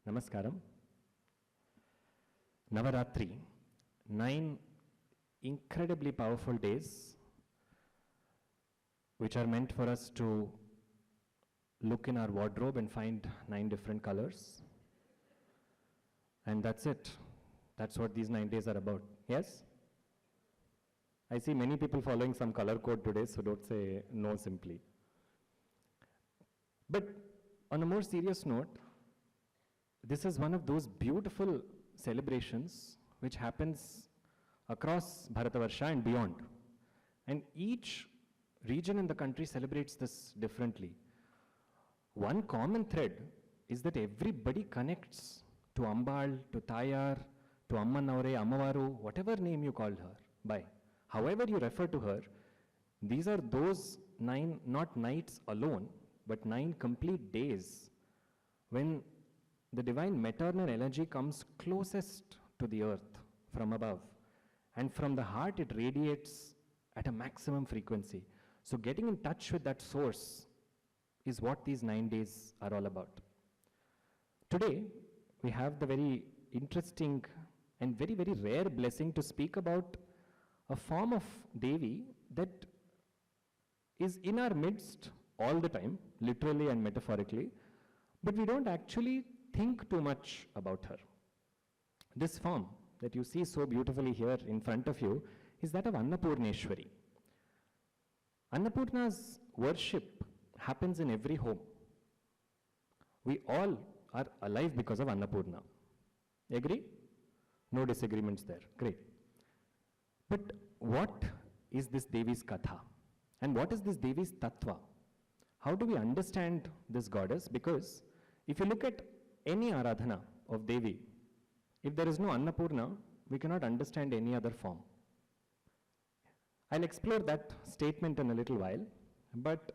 Namaskaram. Navaratri, 9 incredibly powerful days which are meant for us to look in our wardrobe and find 9 different colors. And that's it. That's what these 9 days are about. Yes? I see many people following some color code today, so don't say no simply. But on a more serious note, this is one of those beautiful celebrations which happens across Bharatavarsha and beyond. And each region in the country celebrates this differently. One common thread is that everybody connects to Ambal, to Tayar, to Amma Naure, Ammavaru, whatever name you call her by. However you refer to her, these are those 9, not nights alone, but 9 complete days when the divine maternal energy comes closest to the earth from above. And from the heart, it radiates at a maximum frequency. So getting in touch with that source is what these 9 days are all about. Today, we have the very interesting and very, very rare blessing to speak about a form of Devi that is in our midst all the time, literally and metaphorically, but we don't actually think too much about her. This form that you see so beautifully here in front of you is that of Annapurneshwari. Annapurna's worship happens in every home. We all are alive because of Annapurna. Agree? No disagreements there. Great. But what is this Devi's Katha? And what is this Devi's Tattva? How do we understand this goddess? Because if you look at any Aradhana of Devi, if there is no Annapurna, we cannot understand any other form. I'll explore that statement in a little while, but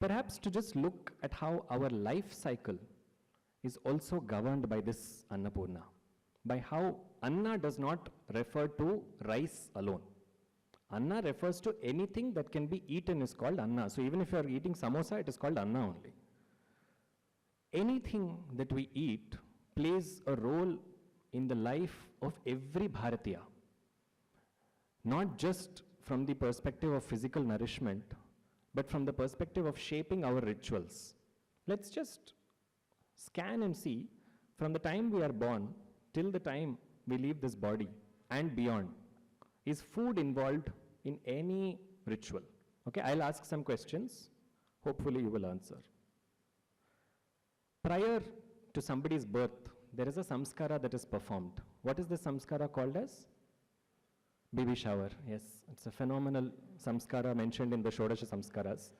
perhaps to just look at how our life cycle is also governed by this Annapurna, by how Anna does not refer to rice alone. Anna refers to anything that can be eaten is called Anna. So even if you are eating samosa, it is called Anna only. Anything that we eat plays a role in the life of every Bharatiya, not just from the perspective of physical nourishment, but from the perspective of shaping our rituals. Let's just scan and see from the time we are born till the time we leave this body and beyond. Is food involved in any ritual? Okay, I'll ask some questions. Hopefully you will answer. Prior to somebody's birth, there is a samskara that is performed. What is the samskara called as? Baby shower. Yes, it's a phenomenal samskara mentioned in the Shodasha samskaras.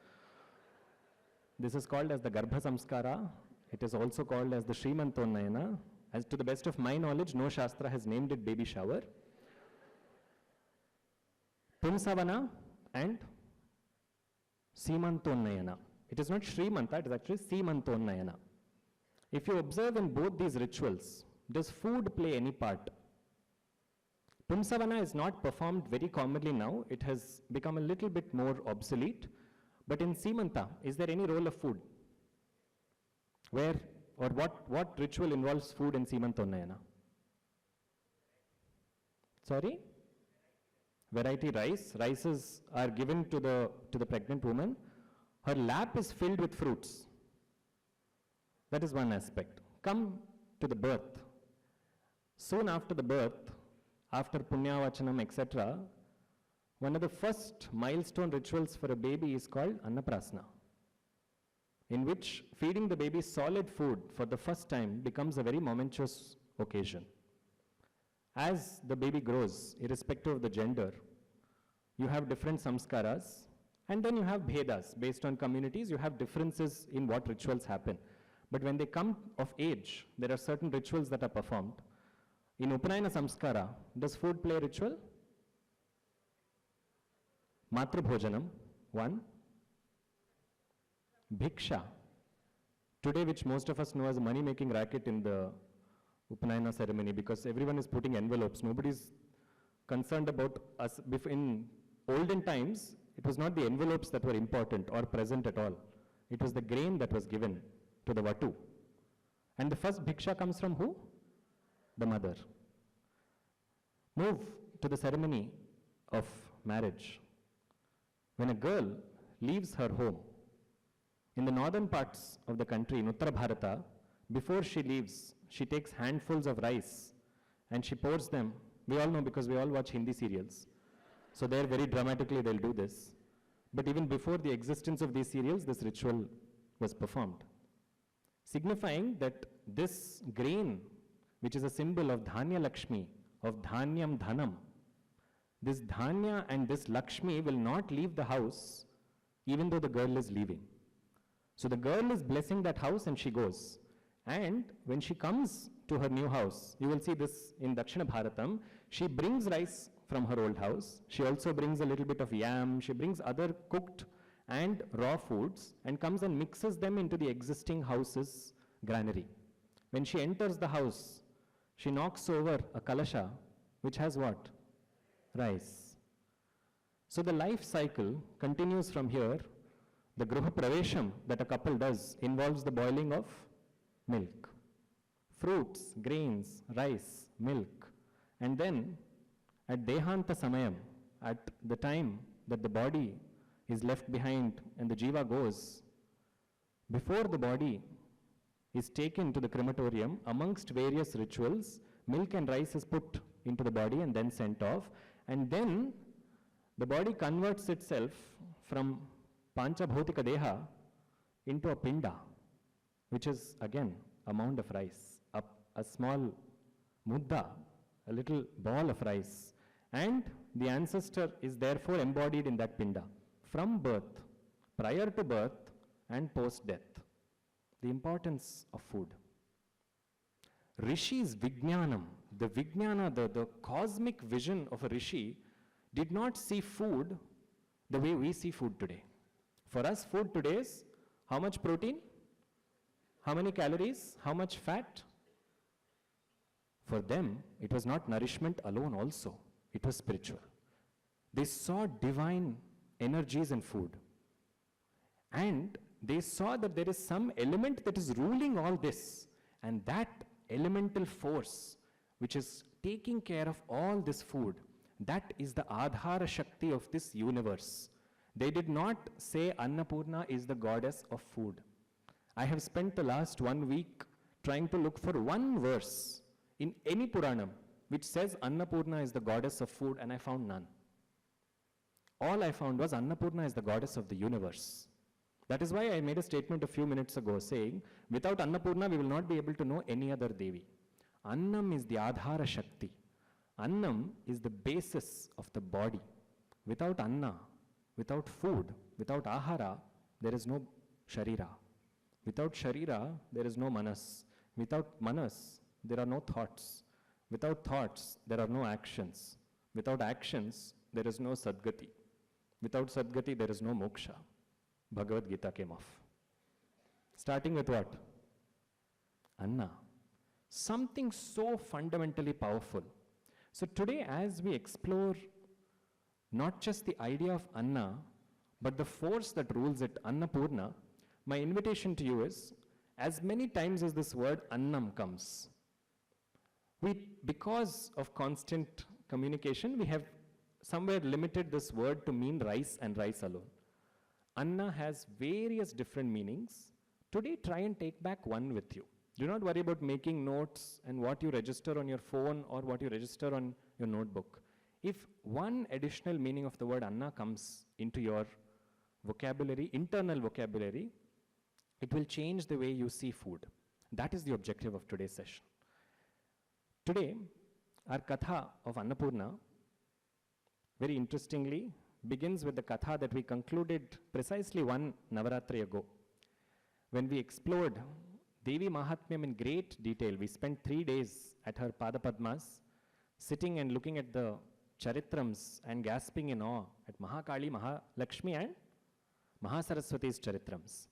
This is called as the Garbha samskara. It is also called as the Srimantonnayana. As to the best of my knowledge, no Shastra has named it baby shower. Pumsavana and Simantonnayana. It is not Srimanta, it is actually Simantonnayana. If you observe in both these rituals, does food play any part? Pumsavana is not performed very commonly now. It has become a little bit more obsolete. But in Simanta, is there any role of food? Where or what ritual involves food in Simantonnayana? Sorry? Variety rice. Rices are given to the pregnant woman. Her lap is filled with fruits. That is one aspect. Come to the birth. Soon after the birth, after Punyavachanam, etc., one of the first milestone rituals for a baby is called Annaprasna, in which feeding the baby solid food for the first time becomes a very momentous occasion. As the baby grows, irrespective of the gender, you have different samskaras, and then you have bhedas. Based on communities, you have differences in what rituals happen. But when they come of age, there are certain rituals that are performed. In Upanayana samskara, does food play a ritual? Matru bhojanam, one. Bhiksha, today which most of us know as a money-making racket in the Upanayana ceremony, because everyone is putting envelopes. Nobody is concerned about us. In olden times, it was not the envelopes that were important or present at all. It was the grain that was given to the Vatu. And the first bhiksha comes from who? The mother. Move to the ceremony of marriage. When a girl leaves her home, in the northern parts of the country, in Uttara Bharata, before she leaves, she takes handfuls of rice and she pours them. We all know because we all watch Hindi serials. So there very dramatically they'll do this. But even before the existence of these serials, this ritual was performed, signifying that this grain, which is a symbol of Dhanya Lakshmi, of Dhanyam Dhanam, this Dhanya and this Lakshmi will not leave the house even though the girl is leaving. So the girl is blessing that house and she goes. And when she comes to her new house, you will see this in Dakshina Bharatam, she brings rice from her old house. She also brings a little bit of yam. She brings other cooked and raw foods and comes and mixes them into the existing house's granary. When she enters the house, she knocks over a kalasha which has what? Rice. So the life cycle continues from here. The Gruha Pravesham that a couple does involves the boiling of milk, fruits, grains, rice, milk. And then at Dehanta Samayam, at the time that the body is left behind and the jiva goes, before the body is taken to the crematorium, amongst various rituals, milk and rice is put into the body and then sent off. And then the body converts itself from Pancha Bhautika Deha into a pinda, which is again a mound of rice, a small mudda, a little ball of rice. And the ancestor is therefore embodied in that pinda from birth, prior to birth and post-death. The importance of food. Rishi's Vijnanam, the Vijnana, the cosmic vision of a Rishi, did not see food the way we see food today. For us, food today is how much protein, how many calories, how much fat. For them, it was not nourishment alone also. It was spiritual. They saw divine energies in food. And they saw that there is some element that is ruling all this. And that elemental force, which is taking care of all this food, that is the Adhara Shakti of this universe. They did not say Annapoorna is the goddess of food. I have spent the last 1 week trying to look for one verse in any Puranam which says Annapoorna is the goddess of food, and I found none. All I found was Annapoorna is the goddess of the universe. That is why I made a statement a few minutes ago saying, without Annapoorna we will not be able to know any other Devi. Annam is the Adhara Shakti. Annam is the basis of the body. Without Anna, without food, without Ahara, there is no Sharira. Without Sharira, there is no Manas. Without Manas, there are no thoughts. Without thoughts, there are no actions. Without actions, there is no Sadgati. Without Sadgati, there is no Moksha. Bhagavad Gita came off. Starting with what? Anna. Something so fundamentally powerful. So today, as we explore not just the idea of Anna, but the force that rules it, Annapoorna, my invitation to you is, as many times as this word Annam comes, because of constant communication, we have somewhere limited this word to mean rice and rice alone. Anna has various different meanings. Today, try and take back one with you. Do not worry about making notes and what you register on your phone or what you register on your notebook. If one additional meaning of the word Anna comes into your vocabulary, internal vocabulary, it will change the way you see food. That is the objective of today's session. Today, our Katha of Annapurna, very interestingly, begins with the Katha that we concluded precisely one Navaratri ago. When we explored Devi Mahatmyam in great detail, we spent 3 days at her Padapadmas, sitting and looking at the Charitrams and gasping in awe at Mahakali, Mahalakshmi and Mahasaraswati's Charitrams.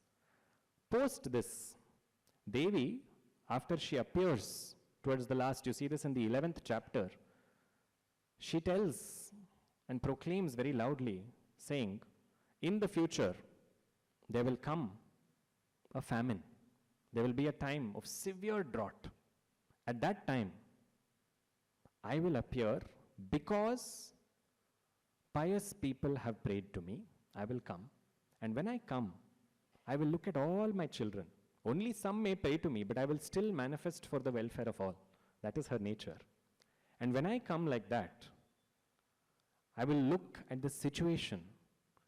Post this, Devi, after she appears towards the last, you see this in the 11th chapter, she tells and proclaims very loudly, saying, in the future, there will come a famine. there will be a time of severe drought. At that time, I will appear because pious people have prayed to me. I will come. And when I come, I will look at all my children. Only some may pray to me, but I will still manifest for the welfare of all. That is her nature. And when I come like that, I will look at the situation,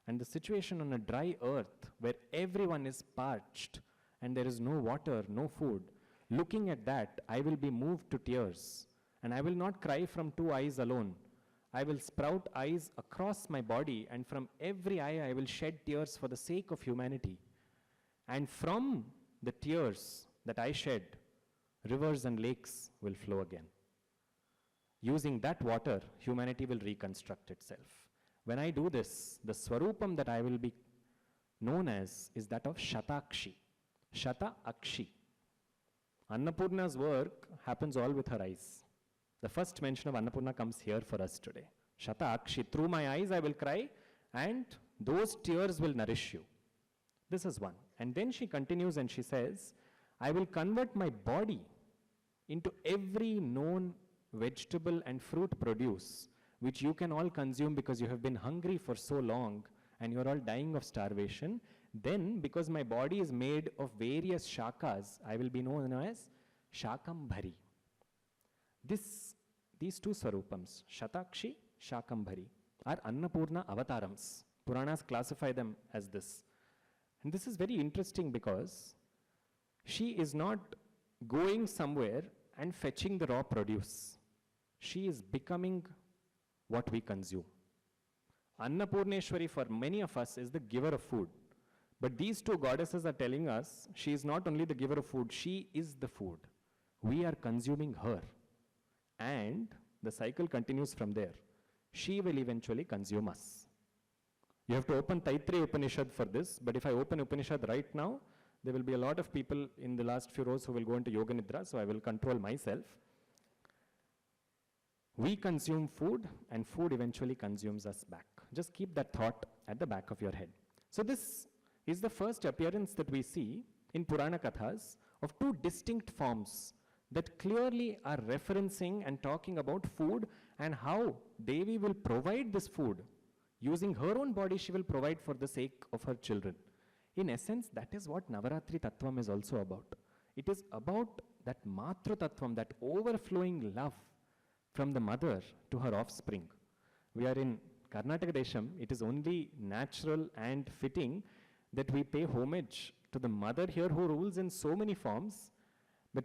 and the situation on a dry earth where everyone is parched and there is no water, no food. Looking at that, I will be moved to tears, and I will not cry from two eyes alone. I will sprout eyes across my body, and from every eye I will shed tears for the sake of humanity. And from the tears that I shed, rivers and lakes will flow again. Using that water, humanity will reconstruct itself. When I do this, the Swarupam that I will be known as is that of Shatakshi. Shata Akshi. Annapurna's work happens all with her eyes. The first mention of Annapurna comes here for us today. Shata Akshi. Through my eyes I will cry, and those tears will nourish you. This is one. And then she continues and she says, I will convert my body into every known vegetable and fruit produce which you can all consume because you have been hungry for so long and you are all dying of starvation. Then, because my body is made of various shakas, I will be known as Shakambhari. These two Swarupams, Shatakshi, Shakambhari, are Annapurna avatarams. Puranas classify them as this. And this is very interesting because she is not going somewhere and fetching the raw produce. She is becoming what we consume. Annapurneshwari for many of us is the giver of food. But these two goddesses are telling us she is not only the giver of food, she is the food. We are consuming her. And the cycle continues from there. She will eventually consume us. You have to open Taittiriya Upanishad for this, but if I open Upanishad right now, there will be a lot of people in the last few rows who will go into Yoga Nidra, so I will control myself. We consume food, and food eventually consumes us back. Just keep that thought at the back of your head. So this is the first appearance that we see in Purana Kathas of two distinct forms that clearly are referencing and talking about food and how Devi will provide this food. Using her own body, she will provide for the sake of her children. In essence, that is what Navaratri Tattvam is also about. It is about that Matru Tattvam, that overflowing love from the mother to her offspring. We are in Karnataka Desham. It is only natural and fitting that we pay homage to the mother here who rules in so many forms. But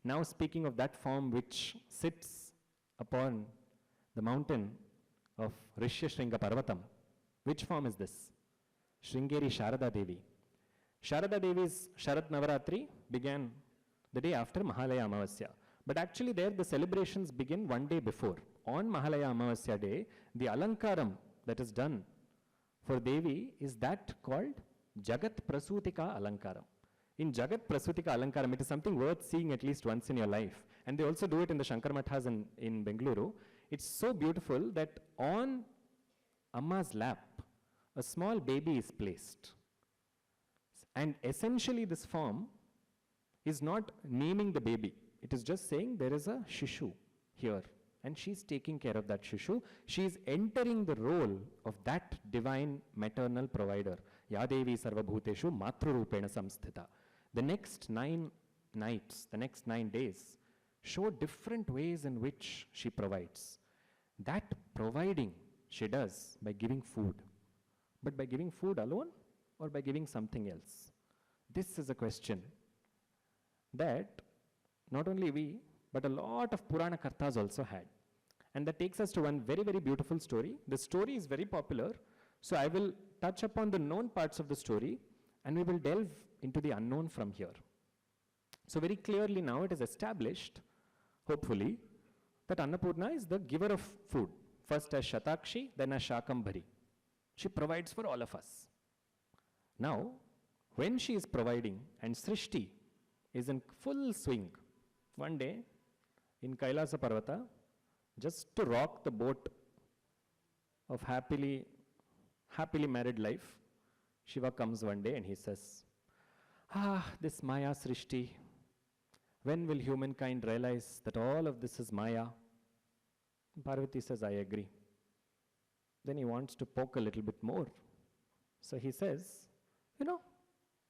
now speaking of that form which sits upon the mountain of Rishyashringa Parvatam, which form is this? Sringeri Sharada Devi. Sharada Devi's Sharad Navaratri began the day after Mahalaya Amavasya. But actually there the celebrations begin one day before. On Mahalaya Amavasya day, the Alankaram that is done for Devi is that called Jagat Prasutika Alankaram. In Jagat Prasutika Alankaram, it is something worth seeing at least once in your life. And they also do it in the Shankar Mathas in Bengaluru. It's so beautiful that on Amma's lap, a small baby is placed. And essentially this form is not naming the baby. It is just saying there is a Shishu here. And she's taking care of that Shishu. She is entering the role of that divine maternal provider. Yadevi Sarvabhuteshu Matrurupena Samsthita. The next 9 nights, the next 9 days, show different ways in which she provides. That providing she does by giving food. But by giving food alone or by giving something else? This is a question that not only we, but a lot of Purana Kartas also had. And that takes us to one very, very beautiful story. The story is very popular, so I will touch upon the known parts of the story and we will delve into the unknown from here. So very clearly now it is established, hopefully, that Annapurna is the giver of food. First as Shatakshi, then as Shakambhari. She provides for all of us. Now, when she is providing and Srishti is in full swing, one day in Kailasa Parvata, just to rock the boat of happily married life, Shiva comes one day and he says, This Maya Srishti. When will humankind realize that all of this is Maya? Parvati says, I agree. Then he wants to poke a little bit more. So he says,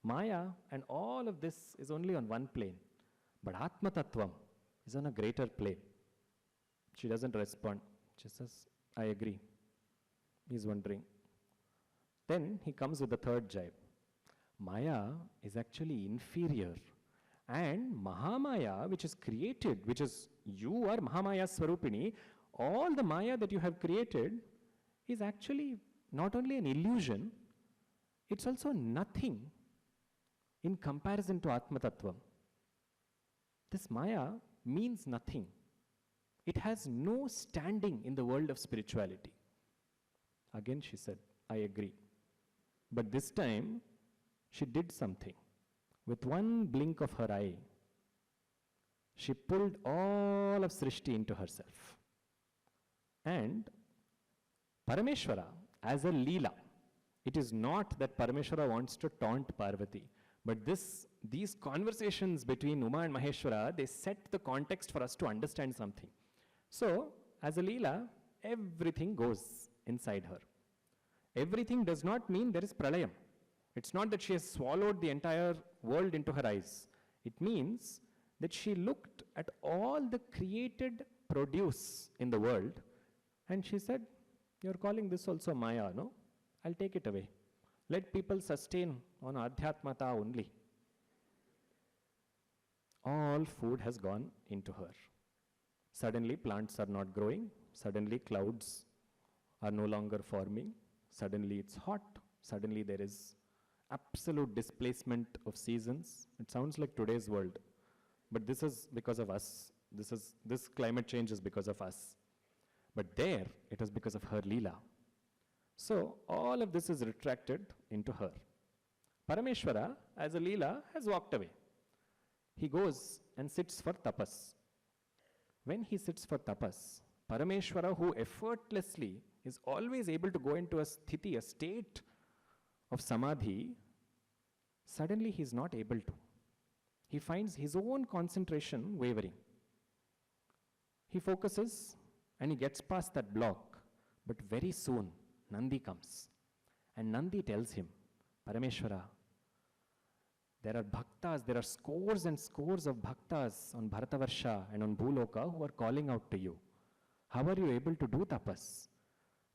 Maya and all of this is only on one plane. But Atma Tattvam is on a greater plane. She doesn't respond. She says, I agree. He's wondering. Then he comes with the third jibe. Maya is actually inferior. And Mahamaya, which is created, which is you are Mahamaya Swarupini, all the Maya that you have created is actually not only an illusion, it's also nothing in comparison to Atma Tattvam. This Maya means nothing. It has no standing in the world of spirituality. Again she said, I agree. But this time, she did something. With one blink of her eye, she pulled all of Srishti into herself. And Parameshwara, as a Leela, it is not that Parameshwara wants to taunt Parvati, but these conversations between Uma and Maheshwara, they set the context for us to understand something. So, as a Leela, everything goes inside her. Everything does not mean there is pralayam. It's not that she has swallowed the entire world into her eyes. It means that she looked at all the created produce in the world and she said, you're calling this also Maya, no? I'll take it away. Let people sustain on Adhyatmata only. All food has gone into her. Suddenly plants are not growing. Suddenly clouds are no longer forming. Suddenly it's hot. Suddenly there is absolute displacement of seasons. It sounds like today's world. But this is because of us. This climate change is because of us. But there, it was because of her Leela. So, all of this is retracted into her. Parameshwara, as a Leela, has walked away. He goes and sits for tapas. When he sits for tapas, Parameshwara, who effortlessly is always able to go into a sthiti, a state of samadhi, suddenly he is not able to. He finds his own concentration wavering. He focuses and he gets past that block, but very soon Nandi comes. And Nandi tells him, Parameshwara, there are bhaktas, there are scores and scores of bhaktas on Bharatavarsha and on Bhuloka who are calling out to you. How are you able to do tapas?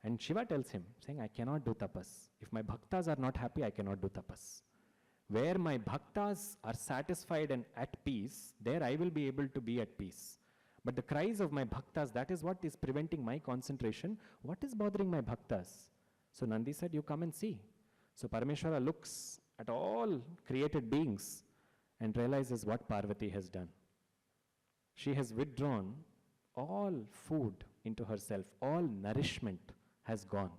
And Shiva tells him, saying, I cannot do tapas. If my bhaktas are not happy, I cannot do tapas. Where my bhaktas are satisfied and at peace, there I will be able to be at peace. But the cries of my bhaktas, that is what is preventing my concentration. What is bothering my bhaktas? So Nandi said, you come and see. So Parameshwara looks at all created beings and realizes what Parvati has done. She has withdrawn all food into herself. All nourishment has gone.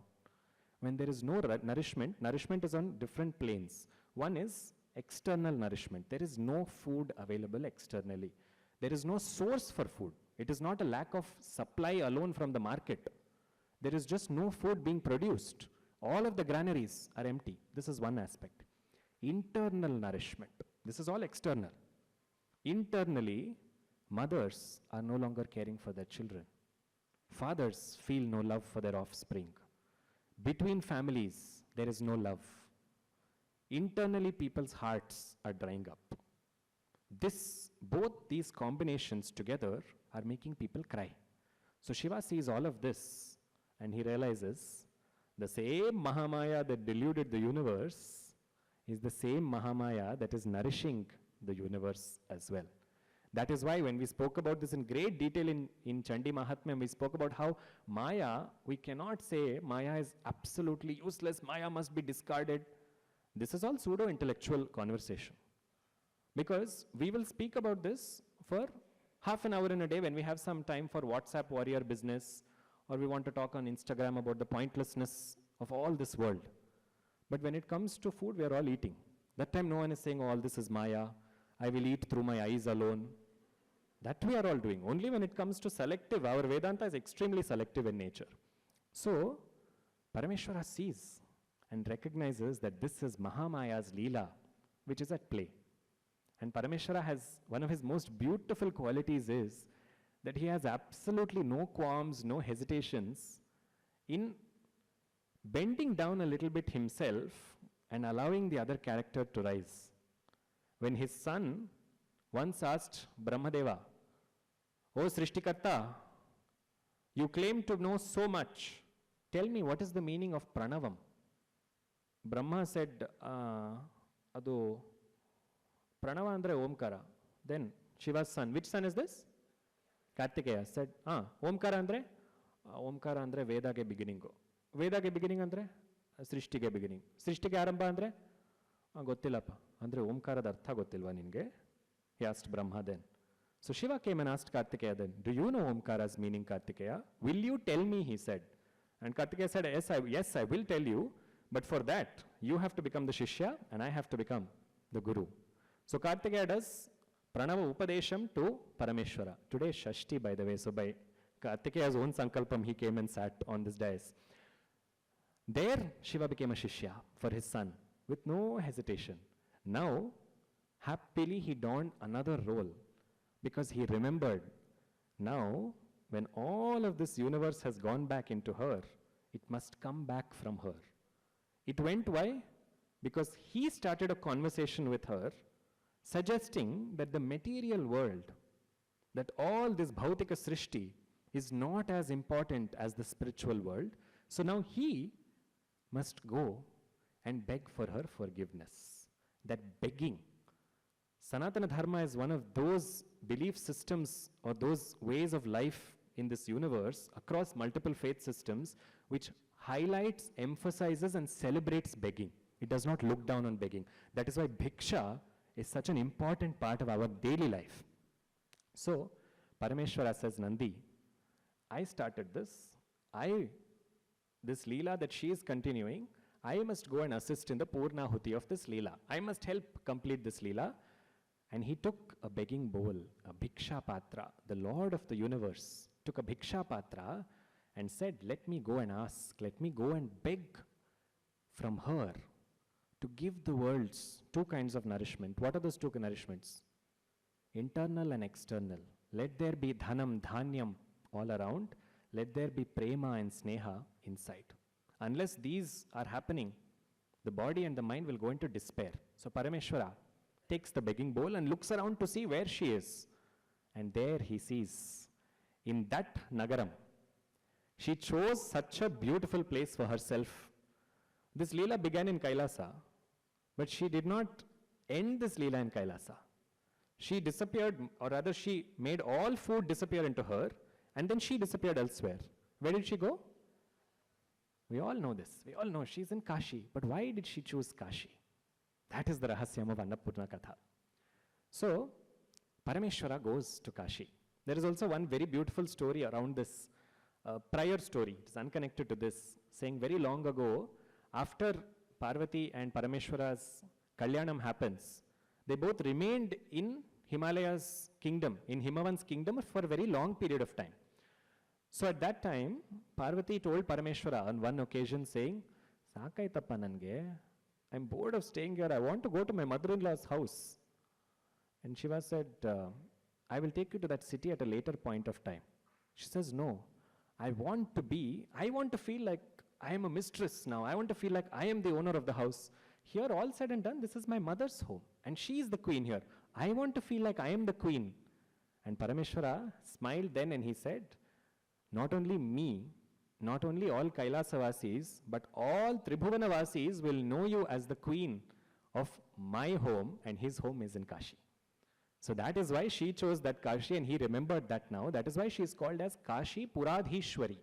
When there is no nourishment, nourishment is on different planes. One is external nourishment. There is no food available externally. There is no source for food. It is not a lack of supply alone from the market. There is just no food being produced. All of the granaries are empty. This is one aspect. Internal nourishment. This is all external. Internally, mothers are no longer caring for their children. Fathers feel no love for their offspring. Between families, there is no love. Internally, people's hearts are drying up. Both these combinations together are making people cry. So Shiva sees all of this and he realizes the same Mahamaya that deluded the universe is the same Mahamaya that is nourishing the universe as well. That is why when we spoke about this in great detail in Chandi Mahatmya, we spoke about how Maya, we cannot say Maya is absolutely useless, Maya must be discarded. This is all pseudo-intellectual conversation. Because we will speak about this for half an hour in a day when we have some time for WhatsApp warrior business, or we want to talk on Instagram about the pointlessness of all this world. But when it comes to food, we are all eating. That time no one is saying, oh, all this is Maya, I will eat through my eyes alone. That we are all doing. Only when it comes to selective, our Vedanta is extremely selective in nature. So, Parameshwara sees and recognizes that this is Mahamaya's Leela, which is at play. And Parameshwara has, one of his most beautiful qualities is that he has absolutely no qualms, no hesitations in bending down a little bit himself and allowing the other character to rise. When his son once asked Brahmadeva, "O Srishtikarta, you claim to know so much. Tell me, what is the meaning of Pranavam?" Brahma said, Adu Pranava andre Omkara. Then Shiva's son, which son is this? Kartikeya said, Omkara andre? Omkara andre Veda ke beginning go. Veda ke beginning andre? Srishti ke beginning. Srishti ke arambha andre? Gottillappa. Andre Omkarada artha gottilva ninge? He asked Brahma then. So Shiva came and asked Kartikeya then, "Do you know Omkara's meaning, Kartikeya? Will you tell me?" he said. And Kartikeya said, yes, I will tell you, but for that, you have to become the Shishya and I have to become the Guru. So Kartikeya does Pranava Upadesham to Parameshwara. Today is Shashti, by the way, so by Kartikeya's own sankalpam, he came and sat on this dais. There, Shiva became a Shishya for his son with no hesitation. Now, happily he donned another role because he remembered, now, when all of this universe has gone back into her, it must come back from her. It went why? Because he started a conversation with her, suggesting that the material world, that all this Bhautika Srishti is not as important as the spiritual world. So now he must go and beg for her forgiveness. That begging. Sanatana Dharma is one of those belief systems or those ways of life in this universe across multiple faith systems which highlights, emphasizes and celebrates begging. It does not look down on begging. That is why bhiksha is such an important part of our daily life. So, Parameshwara says, Nandi, I started this. This Leela that she is continuing, I must go and assist in the Purnahuti of this Leela. I must help complete this Leela. And he took a begging bowl, a bhiksha patra. The Lord of the universe took a bhiksha patra and said, let me go and ask, let me go and beg from her to give the worlds two kinds of nourishment. What are those two nourishments? Internal and external. Let there be dhanam, dhanyam all around. Let there be prema and sneha inside. Unless these are happening, the body and the mind will go into despair. So Parameshwara takes the begging bowl and looks around to see where she is. And there he sees, in that Nagaram, she chose such a beautiful place for herself. This Leela began in Kailasa, but she did not end this Leela in Kailasa. She disappeared, or rather she made all food disappear into her, and then she disappeared elsewhere. Where did she go? We all know this. We all know she's in Kashi. But why did she choose Kashi? That is the rahasyam of Annapurna Katha. So, Parameshwara goes to Kashi. There is also one very beautiful story around this prior story. It is unconnected to this, saying very long ago, after Parvati and Parameshwara's Kalyanam happens, they both remained in Himalaya's kingdom, in Himavan's kingdom for a very long period of time. So at that time, Parvati told Parameshwara on one occasion saying, Sakaitappa nange, I'm bored of staying here, I want to go to my mother-in-law's house. And Shiva said, I will take you to that city at a later point of time. She says, no, I want to feel like I am a mistress now. I want to feel like I am the owner of the house. Here, all said and done, this is my mother's home. And she is the queen here. I want to feel like I am the queen. And Parameshwara smiled then and he said, not only me, not only all Kailasavasis, but all Tribhuvanavasis will know you as the queen of my home, and his home is in Kashi. So that is why she chose that Kashi, and he remembered that now. That is why she is called as Kashi Puradhishwari.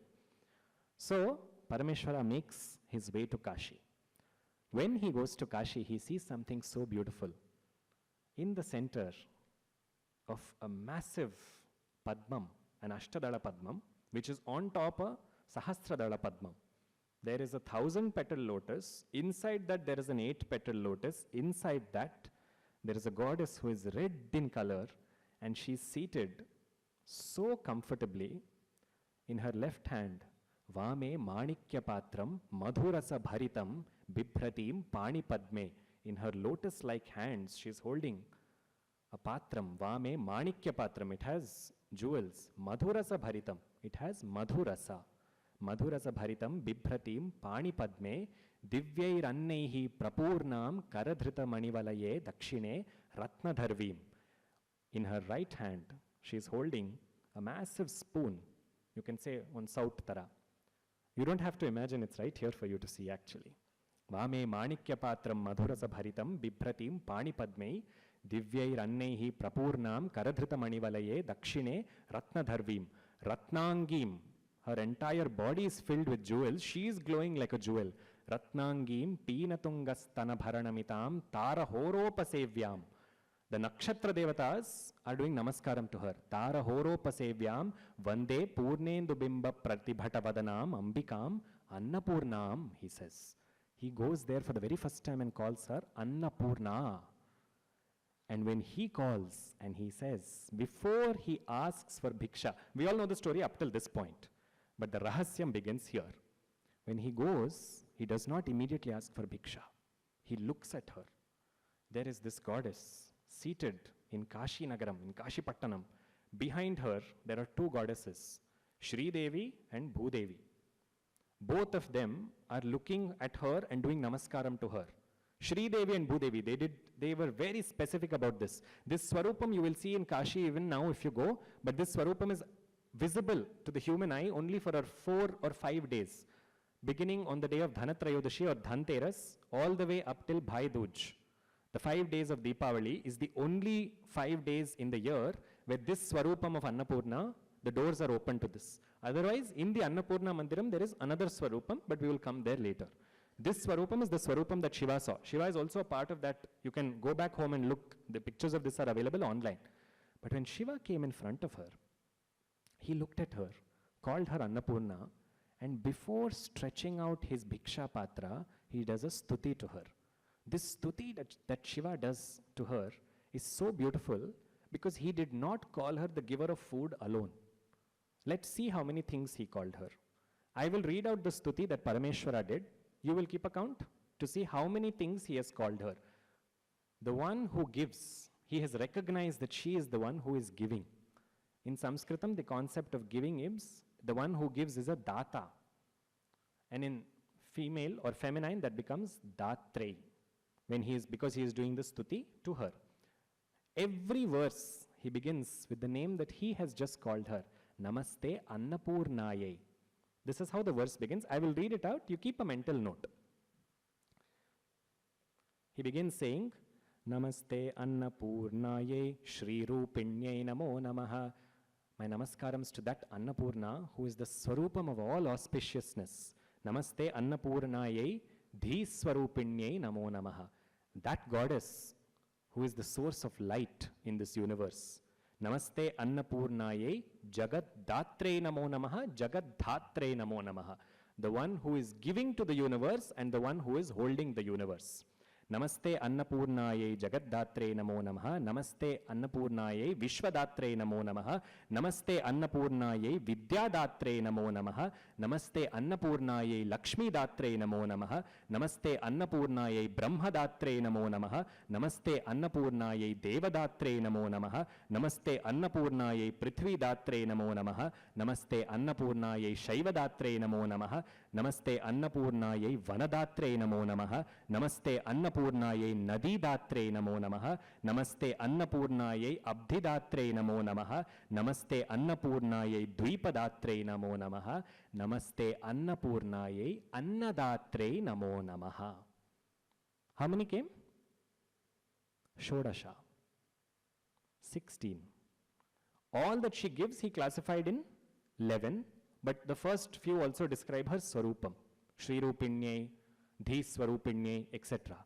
So Parameshwara makes his way to Kashi. When he goes to Kashi, he sees something so beautiful. In the center of a massive Padmam, an Ashtadala Padmam, which is on top a Sahasradala Padmam. There is a 1,000-petal lotus. Inside that there is an 8-petal lotus. Inside that there is a goddess who is red in color, and she is seated so comfortably. In her left hand, Vame Manikya Patram Madhurasa Bharitam Bibhratim Pani Padme. In her lotus-like hands, she is holding A patram, vame manikya patram, it has jewels. Madhurasa bharitam, it has madhurasa. Madhurasa bharitam bibhratim pani padme divyairannaihi prapurnam karadhrita manivalaye dakshine ratnadharvim. In her right hand, she is holding a massive spoon. You can say on South Tara. You don't have to imagine, it's right here for you to see actually. Vame manikya patram madhurasa bharitam bibhratim pani padmei divyairannaihi prapurnam karadhrita manivalaye dakshine ratnadharvim. Ratnangim. Her entire body is filled with jewels. She is glowing like a jewel. Ratnangim pinatungastanabharanamitam tarahoropasevyaam. The nakshatra devatas are doing namaskaram to her. Tarahoropasevyaam vande purnendu bimba pratibhatavadanam ambikam Annapoornam, he says. He goes there for the very first time and calls her Annapoorna. And when he calls and he says, before he asks for bhiksha, we all know the story up till this point, but the rahasyam begins here. When he goes, he does not immediately ask for bhiksha. He looks at her. There is this goddess seated in Kashi Nagaram, in Kashi Pattanam. Behind her, there are two goddesses, Shri Devi and Bhudevi. Both of them are looking at her and doing namaskaram to her. Shri Devi and Bhudevi, they were very specific about this. This Swarupam you will see in Kashi even now if you go, but this Swarupam is visible to the human eye only for 4 or 5 days, beginning on the day of Dhanatrayodashi or Dhanteras, all the way up till Bhai Dooj. The 5 days of Deepavali is the only 5 days in the year where this Swarupam of Annapurna, the doors are open to this. Otherwise, in the Annapurna Mandiram, there is another Swarupam, but we will come there later. This Swarupam is the Swarupam that Shiva saw. Shiva is also a part of that. You can go back home and look. The pictures of this are available online. But when Shiva came in front of her, he looked at her, called her Annapurna, and before stretching out his bhiksha patra, he does a stuti to her. This stuti that Shiva does to her is so beautiful because he did not call her the giver of food alone. Let's see how many things he called her. I will read out the stuti that Parameshwara did. You will keep account to see how many things he has called her. The one who gives, he has recognized that she is the one who is giving. In Sanskritam, the concept of giving is, the one who gives is a data. And in female or feminine, that becomes datre. Because he is doing the stuti to her. Every verse, he begins with the name that he has just called her. Namaste Annapurnaye. This is how the verse begins. I will read it out. You keep a mental note. He begins saying, Namaste Annapurnaye Shri Rupinyai Namo Namaha. My namaskarams to that Annapurna, who is the Swarupam of all auspiciousness. Namaste Annapurnaye Dhi Swarupinyai Namo Namaha. That goddess who is the source of light in this universe. Namaste Annapurnaye Jagat Dhatre Namo Namaha, Jagat Dhatre Namo Namaha. The one who is giving to the universe and the one who is holding the universe. Namaste Annapurnaye Jagaddaatre Namo Namaha. Namaste Annapurnaye Vishwadatre Namo Namaha. Namaste Annapurnaye Vidyadatre Namo Namaha. Namaste Annapurnaye Lakshmi Datre Namo Namaha. Namaste Annapurnaye Brahmadatre Namo Namaha. Namaste Annapurnaye Devadatre Namo Namaha. Namaste Annapurnaye Prithvi Datre Namo Namaha. Namaste Annapurnaye Shaivadatre Namo Namaha. Namaste Annapurnaye Vanadatre Namo Namaha. Namaste Annapurnaye Nadidatre Namo Namaha. Namaste Annapurnaye Abdhidatre Namo Namaha. Namaste Annapurnaye Dvipadatre Namo Namaha. Namaste Annapurnaye Annadatre Namo Namaha. How many came? Shodasha. 16. All that she gives, he classified in 11. But the first few also describe her Swarupam, Shri Rupinyai, Dhi Swarupinyai, etc.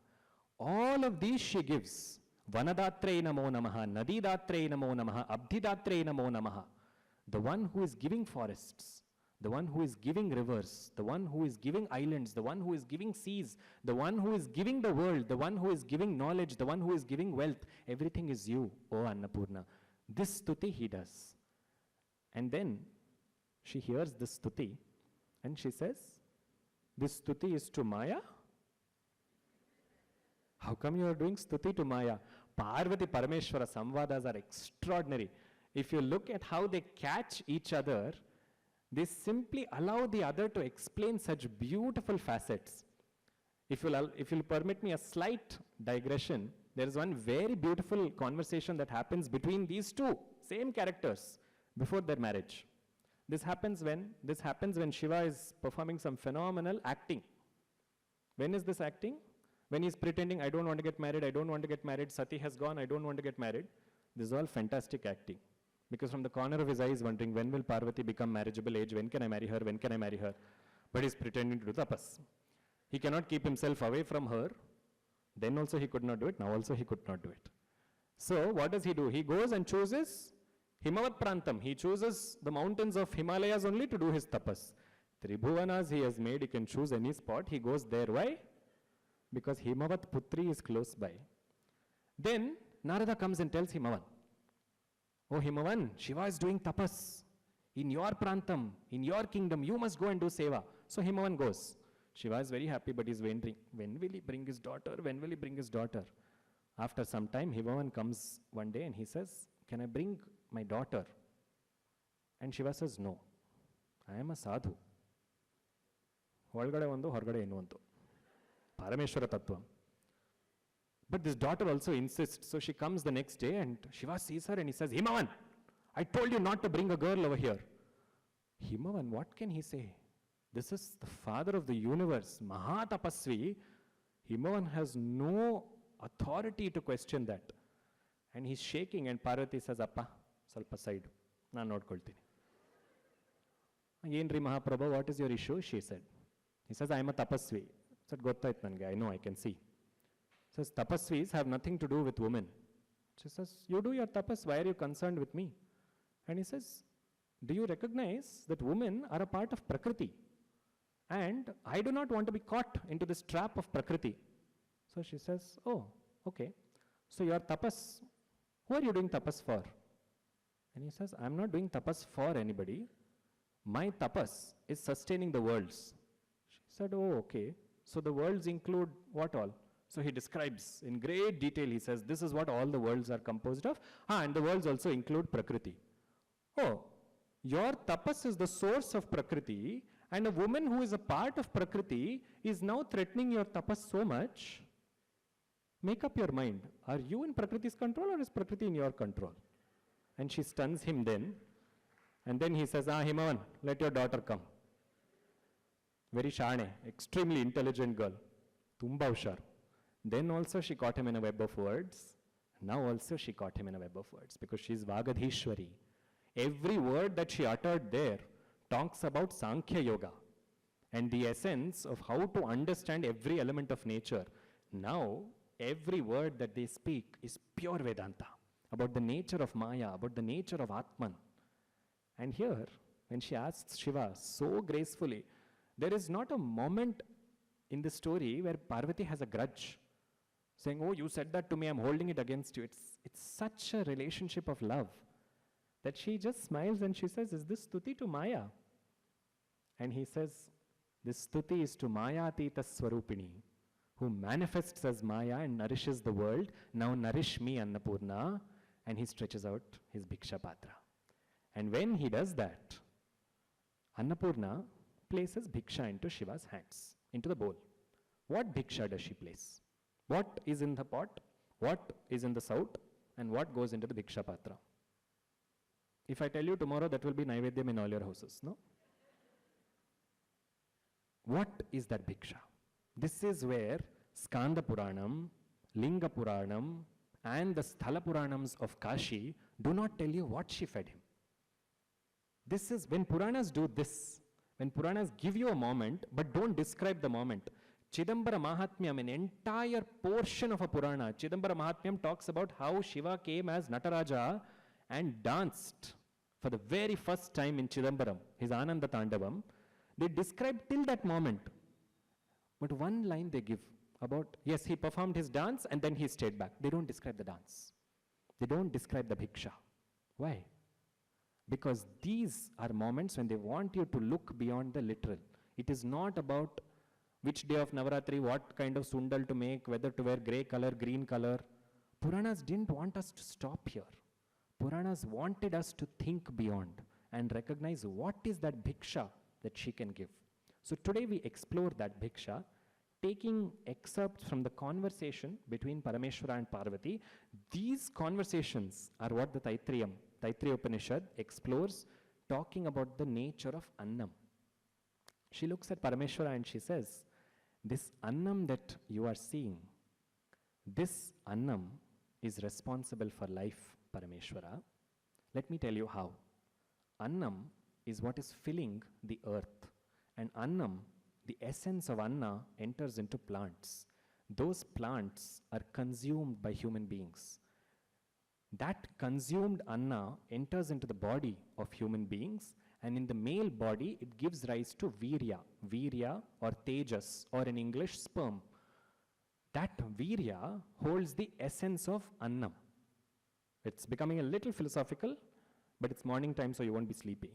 All of these she gives. Vanadatre Namo Namaha, Nadidatre Namo Namaha, Abdhidatre Namo Namaha. The one who is giving forests, the one who is giving rivers, the one who is giving islands, the one who is giving seas, the one who is giving the world, the one who is giving knowledge, the one who is giving wealth. Everything is you, O Annapurna. This stuti he does. And then she hears this stuti and she says, this stuti is to Maya? How come you are doing stuti to Maya? Parvati Parameshwara samvadas are extraordinary. If you look at how they catch each other, they simply allow the other to explain such beautiful facets. If you'll permit me a slight digression, there is one very beautiful conversation that happens between these two same characters before their marriage. This happens when Shiva is performing some phenomenal acting. When is this acting? When he's pretending, I don't want to get married, I don't want to get married, Sati has gone, I don't want to get married. This is all fantastic acting. Because from the corner of his eye he's wondering, when will Parvati become marriageable age? When can I marry her? When can I marry her? But he's pretending to do tapas. He cannot keep himself away from her. Then also he could not do it. Now also he could not do it. So what does he do? He goes and chooses Himavat Prantam. He chooses the mountains of Himalayas only to do his tapas. Tribhuvanas he has made. He can choose any spot. He goes there. Why? Because Himavat Putri is close by. Then Narada comes and tells Himavan, oh Himavan, Shiva is doing tapas. In your prantam, in your kingdom, you must go and do seva. So Himavan goes. Shiva is very happy, but he's wondering, when will he bring his daughter? When will he bring his daughter? After some time, Himavan comes one day and he says, can I bring my daughter? And Shiva says, no, I am a sadhu. Olgade vandu, horgade ennu antu. Parameshwara Tattvam. But this daughter also insists, so she comes the next day and Shiva sees her and he says, Himavan, I told you not to bring a girl over here. Himavan, what can he say? This is the father of the universe, Mahatapasvi. Himavan has no authority to question that. And he's shaking and Parvati says, Appa, salpa side. Na nodkoltini. Yenri Mahaprabhu, what is your issue? She said. He says, I am a tapasvi. Said, gottayt nange, I know, I can see. Says, tapasvis have nothing to do with women. She says, you do your tapas, why are you concerned with me? And he says, do you recognize that women are a part of Prakriti? And I do not want to be caught into this trap of Prakriti. So she says, oh, okay. So your tapas, who are you doing tapas for? And he says, I'm not doing tapas for anybody. My tapas is sustaining the worlds. She said, oh, okay. So the worlds include what all? So he describes in great detail, he says, this is what all the worlds are composed of. And the worlds also include Prakriti. Oh, your tapas is the source of Prakriti, and a woman who is a part of Prakriti is now threatening your tapas so much. Make up your mind. Are you in Prakriti's control or is Prakriti in your control? And she stuns him then. And then he says, Himavan, let your daughter come. Very shane, extremely intelligent girl. Tumba ushar. Then also she caught him in a web of words. Now also she caught him in a web of words because she is Vagadhishwari. Every word that she uttered there talks about Sankhya Yoga and the essence of how to understand every element of nature. Now, every word that they speak is pure Vedanta, about the nature of Maya, about the nature of Atman. And here, when she asks Shiva so gracefully, there is not a moment in the story where Parvati has a grudge, saying, oh, you said that to me, I'm holding it against you. It's such a relationship of love that she just smiles and she says, is this Stuti to Maya? And he says, this Stuti is to Maya Tita Swarupini, who manifests as Maya and nourishes the world. Now nourish me, Annapoorna. And he stretches out his bhiksha patra. And when he does that, Annapoorna places bhiksha into Shiva's hands, into the bowl. What bhiksha does she place? What is in the pot? What is in the sout? And what goes into the bhiksha patra? If I tell you tomorrow, that will be Naivedyam in all your houses, no? What is that bhiksha? This is where Skanda Puranam, Linga Puranam, and the Sthala Puranams of Kashi do not tell you what she fed him. This is when Puranas do this, when Puranas give you a moment but don't describe the moment. Chidambara Mahatmyam, an entire portion of a Purana, Chidambara Mahatmyam talks about how Shiva came as Nataraja and danced for the very first time in Chidambaram, his Ananda Tandavam. They describe till that moment. But one line they give about, yes, he performed his dance and then he stayed back. They don't describe the dance. They don't describe the bhiksha. Why? Because these are moments when they want you to look beyond the literal. It is not about which day of Navaratri, what kind of sundal to make, whether to wear grey color, green color. Puranas didn't want us to stop here. Puranas wanted us to think beyond and recognize what is that bhiksha that she can give. So today we explore that bhiksha, taking excerpts from the conversation between Parameshwara and Parvati. These conversations are what the Taittiriya Upanishad explores, talking about the nature of Annam. She looks at Parameshwara and she says, this Annam that you are seeing, this Annam is responsible for life, Parameshwara. Let me tell you how. Annam is what is filling the earth, and Annam, the essence of Anna, enters into plants. Those plants are consumed by human beings. That consumed Anna enters into the body of human beings, and in the male body it gives rise to Virya or Tejas, or in English sperm. That Virya holds the essence of Annam. It's becoming a little philosophical, but it's morning time, so you won't be sleepy.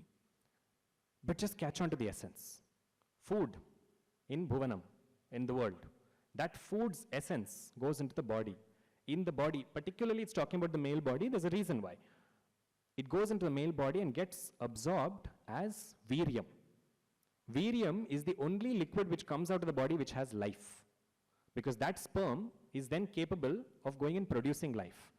But just catch on to the essence. Food in Bhuvanam, in the world, that food's essence goes into the body. In the body, particularly it's talking about the male body, there's a reason why. It goes into the male body and gets absorbed as Viryam. Viryam is the only liquid which comes out of the body which has life, because that sperm is then capable of going and producing life.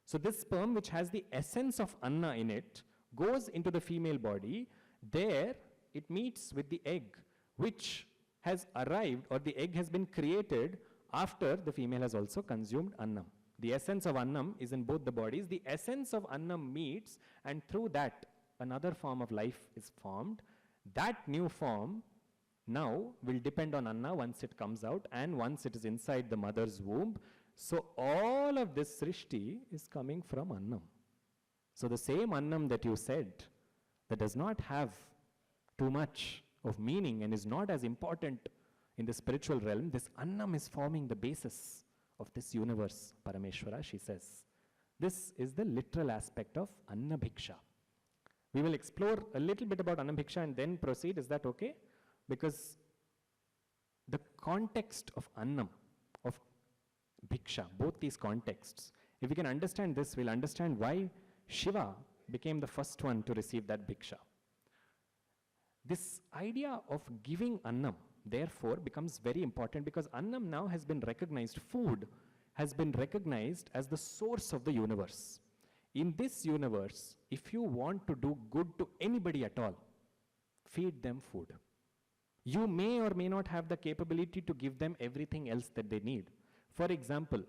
So this sperm, which has the essence of Anna in it, goes into the female body. There it meets with the egg, which has arrived, or the egg has been created after the female has also consumed Annam. The essence of Annam is in both the bodies. The essence of Annam meets, and through that another form of life is formed. That new form now will depend on Anna once it comes out and once it is inside the mother's womb. So all of this Srishti is coming from Annam. So the same Annam that you said, that does not have too much of meaning and is not as important in the spiritual realm, this Annam is forming the basis of this universe, Parameshwara, she says. This is the literal aspect of Anna Bhiksha. We will explore a little bit about Anna Bhiksha and then proceed. Is that okay? Because the context of Annam, of Bhiksha, both these contexts, if we can understand this, we'll understand why Shiva became the first one to receive that Bhiksha. This idea of giving Annam, therefore, becomes very important, because Annam now has been recognized, food has been recognized as the source of the universe. In this universe, if you want to do good to anybody at all, feed them food. You may or may not have the capability to give them everything else that they need. For example,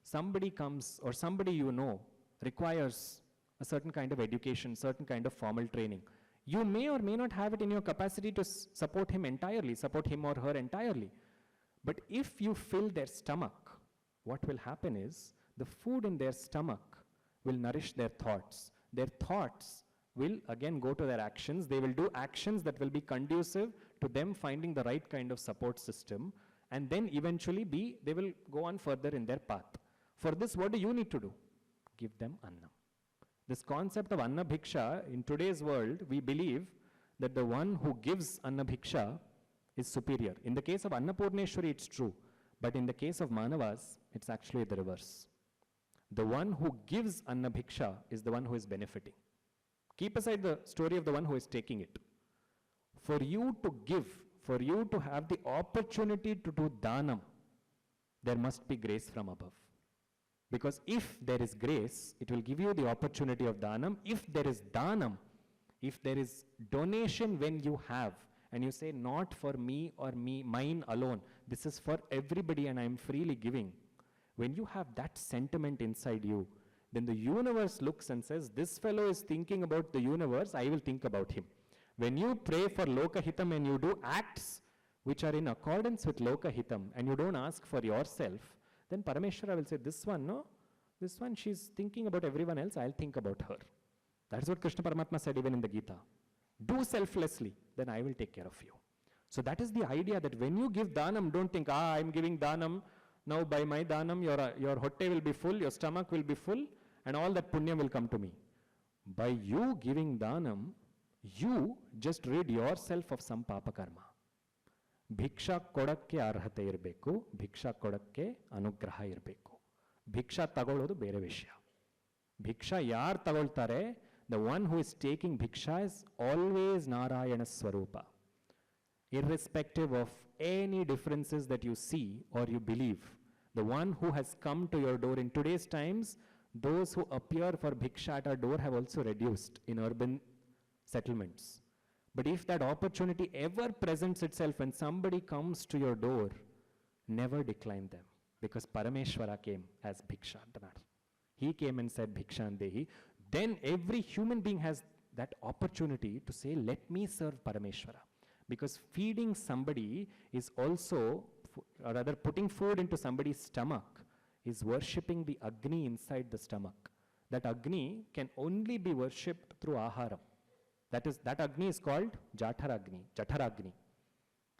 somebody comes, or somebody you know requires a certain kind of education, certain kind of formal training. You may or may not have it in your capacity to support him entirely, support him or her entirely. But if you fill their stomach, what will happen is the food in their stomach will nourish their thoughts. Their thoughts will again go to their actions. They will do actions that will be conducive to them finding the right kind of support system, and then eventually they will go on further in their path. For this, what do you need to do? Give them Annam. This concept of Anna Bhiksha, in today's world, we believe that the one who gives Anna Bhiksha is superior. In the case of Annapurneshwari, it's true. But in the case of Manavas, it's actually the reverse. The one who gives Anna Bhiksha is the one who is benefiting. Keep aside the story of the one who is taking it. For you to give, for you to have the opportunity to do Dhanam, there must be grace from above. Because if there is grace, it will give you the opportunity of Dhanam. If there is Dhanam, if there is donation when you have, and you say, not for me or mine alone, this is for everybody and I am freely giving. When you have that sentiment inside you, then the universe looks and says, this fellow is thinking about the universe, I will think about him. When you pray for Lokahitam and you do acts which are in accordance with Lokahitam and you don't ask for yourself, then Parameshwara will say, this one, she's thinking about everyone else, I'll think about her. That's what Krishna Paramatma said even in the Gita. Do selflessly, then I will take care of you. So that is the idea, that when you give Dhanam, don't think, I'm giving Dhanam, now by my Dhanam, your hotte will be full, your stomach will be full, and all that punya will come to me. By you giving Dhanam, you just rid yourself of some papa karma. Bhiksha kodakke arhate irbeku, bhiksha kodakke anugraha irbeku. Bhiksha tagolodu bere vishya. Bhiksha yar tagoltare, the one who is taking bhiksha is always Narayana Swarupa. Irrespective of any differences that you see or you believe, the one who has come to your door in today's times, those who appear for bhiksha at our door have also reduced in urban settlements. But if that opportunity ever presents itself when somebody comes to your door, never decline them, because Parameshwara came as Bhikshantanar. He came and said Bhikshandehi. Then every human being has that opportunity to say, let me serve Parameshwara. Because feeding somebody is also, or rather putting food into somebody's stomach, is worshipping the Agni inside the stomach. That Agni can only be worshipped through Aharam. That Agni is called Jatharagni.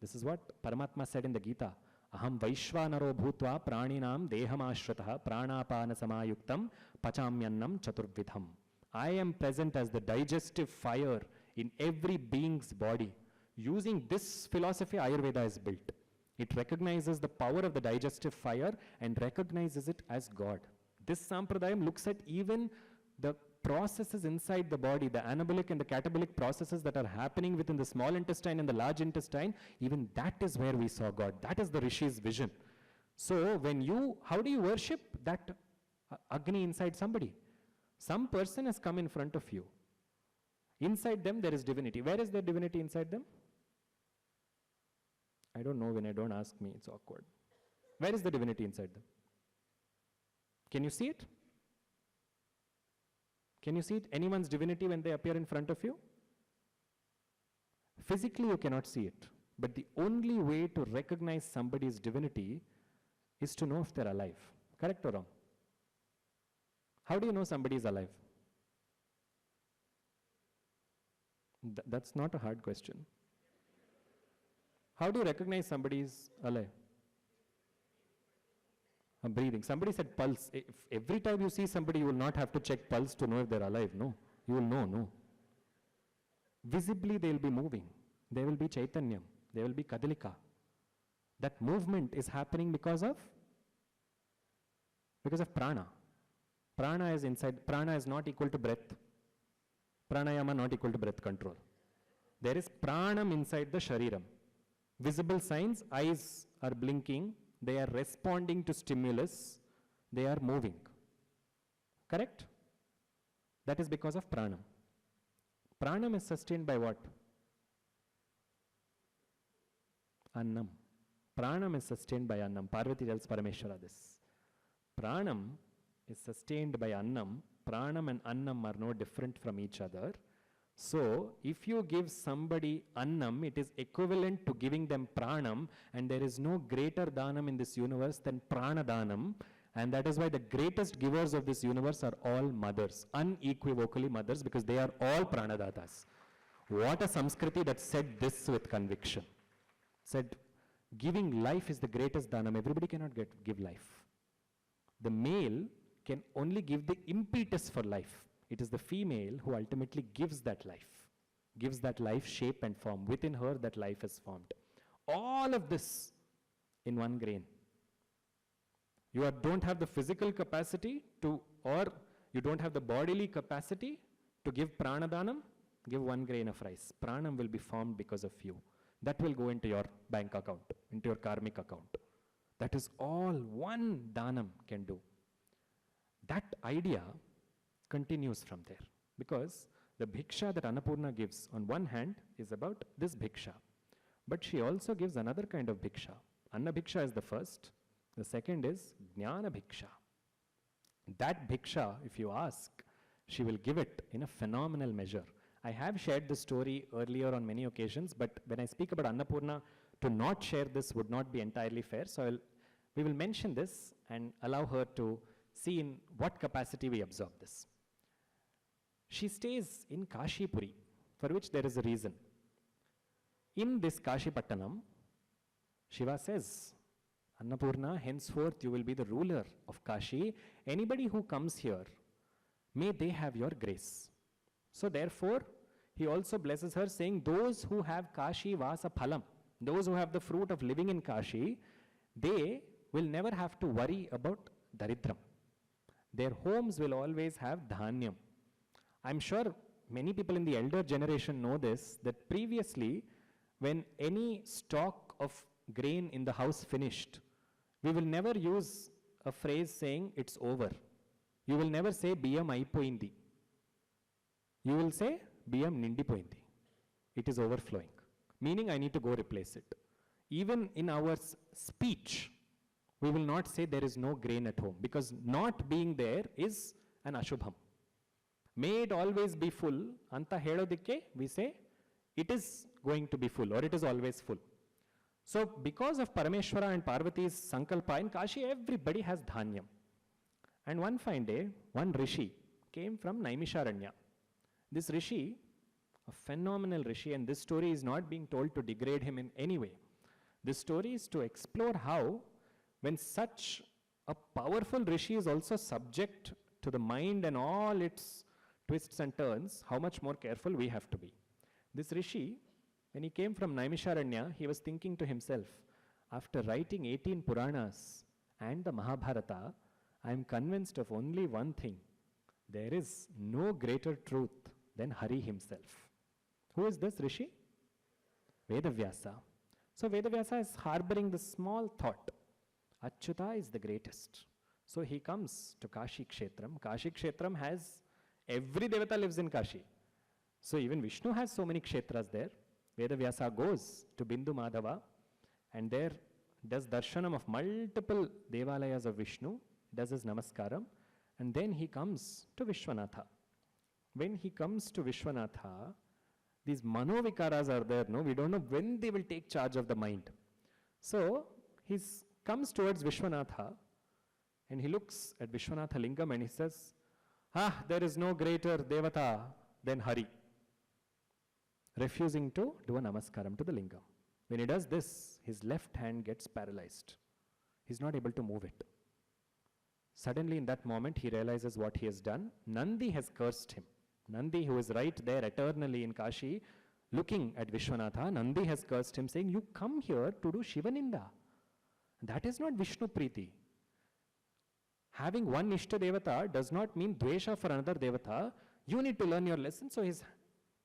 This is what Paramatma said in the Gita. Aham Vaishvanaro Bhutva Praninam Dehamashratah Pranapana Samayuktam Pachamyannam Chaturvidham. I am present as the digestive fire in every being's body. Using this philosophy, Ayurveda is built. It recognizes the power of the digestive fire and recognizes it as God. This Sampradayam looks at even the processes inside the body, the anabolic and the catabolic processes that are happening within the small intestine and the large intestine. Even that is where we saw God. That is the Rishi's vision. So how do you worship that Agni inside somebody? Some person has come in front of you. Inside them there is divinity. Where is there divinity inside them? I don't know, when I don't ask me, it's awkward. Where is the divinity inside them? Can you see it? Can you see it? Anyone's divinity when they appear in front of you? Physically you cannot see it. But the only way to recognize somebody's divinity is to know if they're alive. Correct or wrong? How do you know somebody is alive? That's not a hard question. How do you recognize somebody is alive? Breathing. Somebody said pulse. If every time you see somebody, you will not have to check pulse to know if they're alive. No. You will know. No. Visibly, they will be moving. There will be chaitanyam. There will be kadalika. That movement is happening because of prana. Prana is inside. Prana is not equal to breath. Pranayama not equal to breath control. There is pranam inside the shariram. Visible signs, eyes are blinking, they are responding to stimulus, they are moving. Correct? That is because of pranam. Pranam is sustained by what? Annam. Pranam is sustained by Annam. Parvati tells Parameshwara this. Pranam is sustained by Annam. Pranam and Annam are no different from each other. So, if you give somebody Annam, it is equivalent to giving them Pranam, and there is no greater Dhanam in this universe than Prana Dhanam, and that is why the greatest givers of this universe are all mothers, unequivocally mothers, because they are all Pranadatas. What a Samskriti that said this with conviction. Said, giving life is the greatest Dhanam. Everybody cannot give life. The male can only give the impetus for life. It is the female who ultimately gives that life shape and form. Within her, that life is formed. All of this in one grain. You don't have the physical capacity to, or you don't have the bodily capacity to give pranadhanam, give 1 grain of rice. Pranam will be formed because of you. That will go into your bank account, into your karmic account. That is all one dhanam can do. That idea continues from there, because the bhiksha that Annapoorna gives on one hand is about this bhiksha, but she also gives another kind of bhiksha. Anna bhiksha is the first, the second is jnana bhiksha. That bhiksha, if you ask, she will give it in a phenomenal measure. I have shared this story earlier on many occasions, but when I speak about Annapoorna, to not share this would not be entirely fair, so we will mention this and allow her to see in what capacity we absorb this. She stays in Kashi Puri, for which there is a reason. In this Kashi Pattanam, Shiva says, Annapoorna, henceforth you will be the ruler of Kashi. Anybody who comes here, may they have your grace. So therefore, he also blesses her, saying, those who have Kashi Vasa Phalam, those who have the fruit of living in Kashi, they will never have to worry about Daridram. Their homes will always have dhanyam. I'm sure many people in the elder generation know this, that previously, when any stock of grain in the house finished, we will never use a phrase saying it's over. You will never say biyam aipoindi. You will say biyam nindipoindi. It is overflowing. Meaning I need to go replace it. Even in our speech, we will not say there is no grain at home, because not being there is an ashubham. May it always be full, anta helodikke we say it is going to be full, or it is always full. So because of Parameshwara and Parvati's sankalpa, in Kashi everybody has dhanyam. And one fine day, one rishi came from Naimisharanya. This rishi, a phenomenal rishi, and this story is not being told to degrade him in any way. This story is to explore how, when such a powerful rishi is also subject to the mind and all its twists and turns, how much more careful we have to be. This rishi, when he came from Naimisharanya, he was thinking to himself, after writing 18 Puranas and the Mahabharata, I am convinced of only one thing. There is no greater truth than Hari himself. Who is this rishi? Vyasa. So Vyasa is harboring the small thought, Achyuta is the greatest. So he comes to Kashi Kshetram. Kashi Kshetram has, every devata lives in Kashi. So even Vishnu has so many kshetras there. Vyasa goes to Bindu Madhava and there does darshanam of multiple devalayas of Vishnu, does his namaskaram, and then he comes to Vishwanatha. When he comes to Vishwanatha, these manovikaras are there, no? We don't know when they will take charge of the mind. So he comes towards Vishwanatha and he looks at Vishwanatha Lingam and he says, there is no greater devata than Hari. Refusing to do a namaskaram to the lingam. When he does this, his left hand gets paralyzed. He's not able to move it. Suddenly in that moment, he realizes what he has done. Nandi has cursed him. Nandi, who is right there eternally in Kashi, looking at Vishwanatha, Nandi has cursed him, saying, you come here to do Shivaninda. That is not Vishnu Preeti. Having one Ishta Devata does not mean Dvesha for another Devata. You need to learn your lesson, so his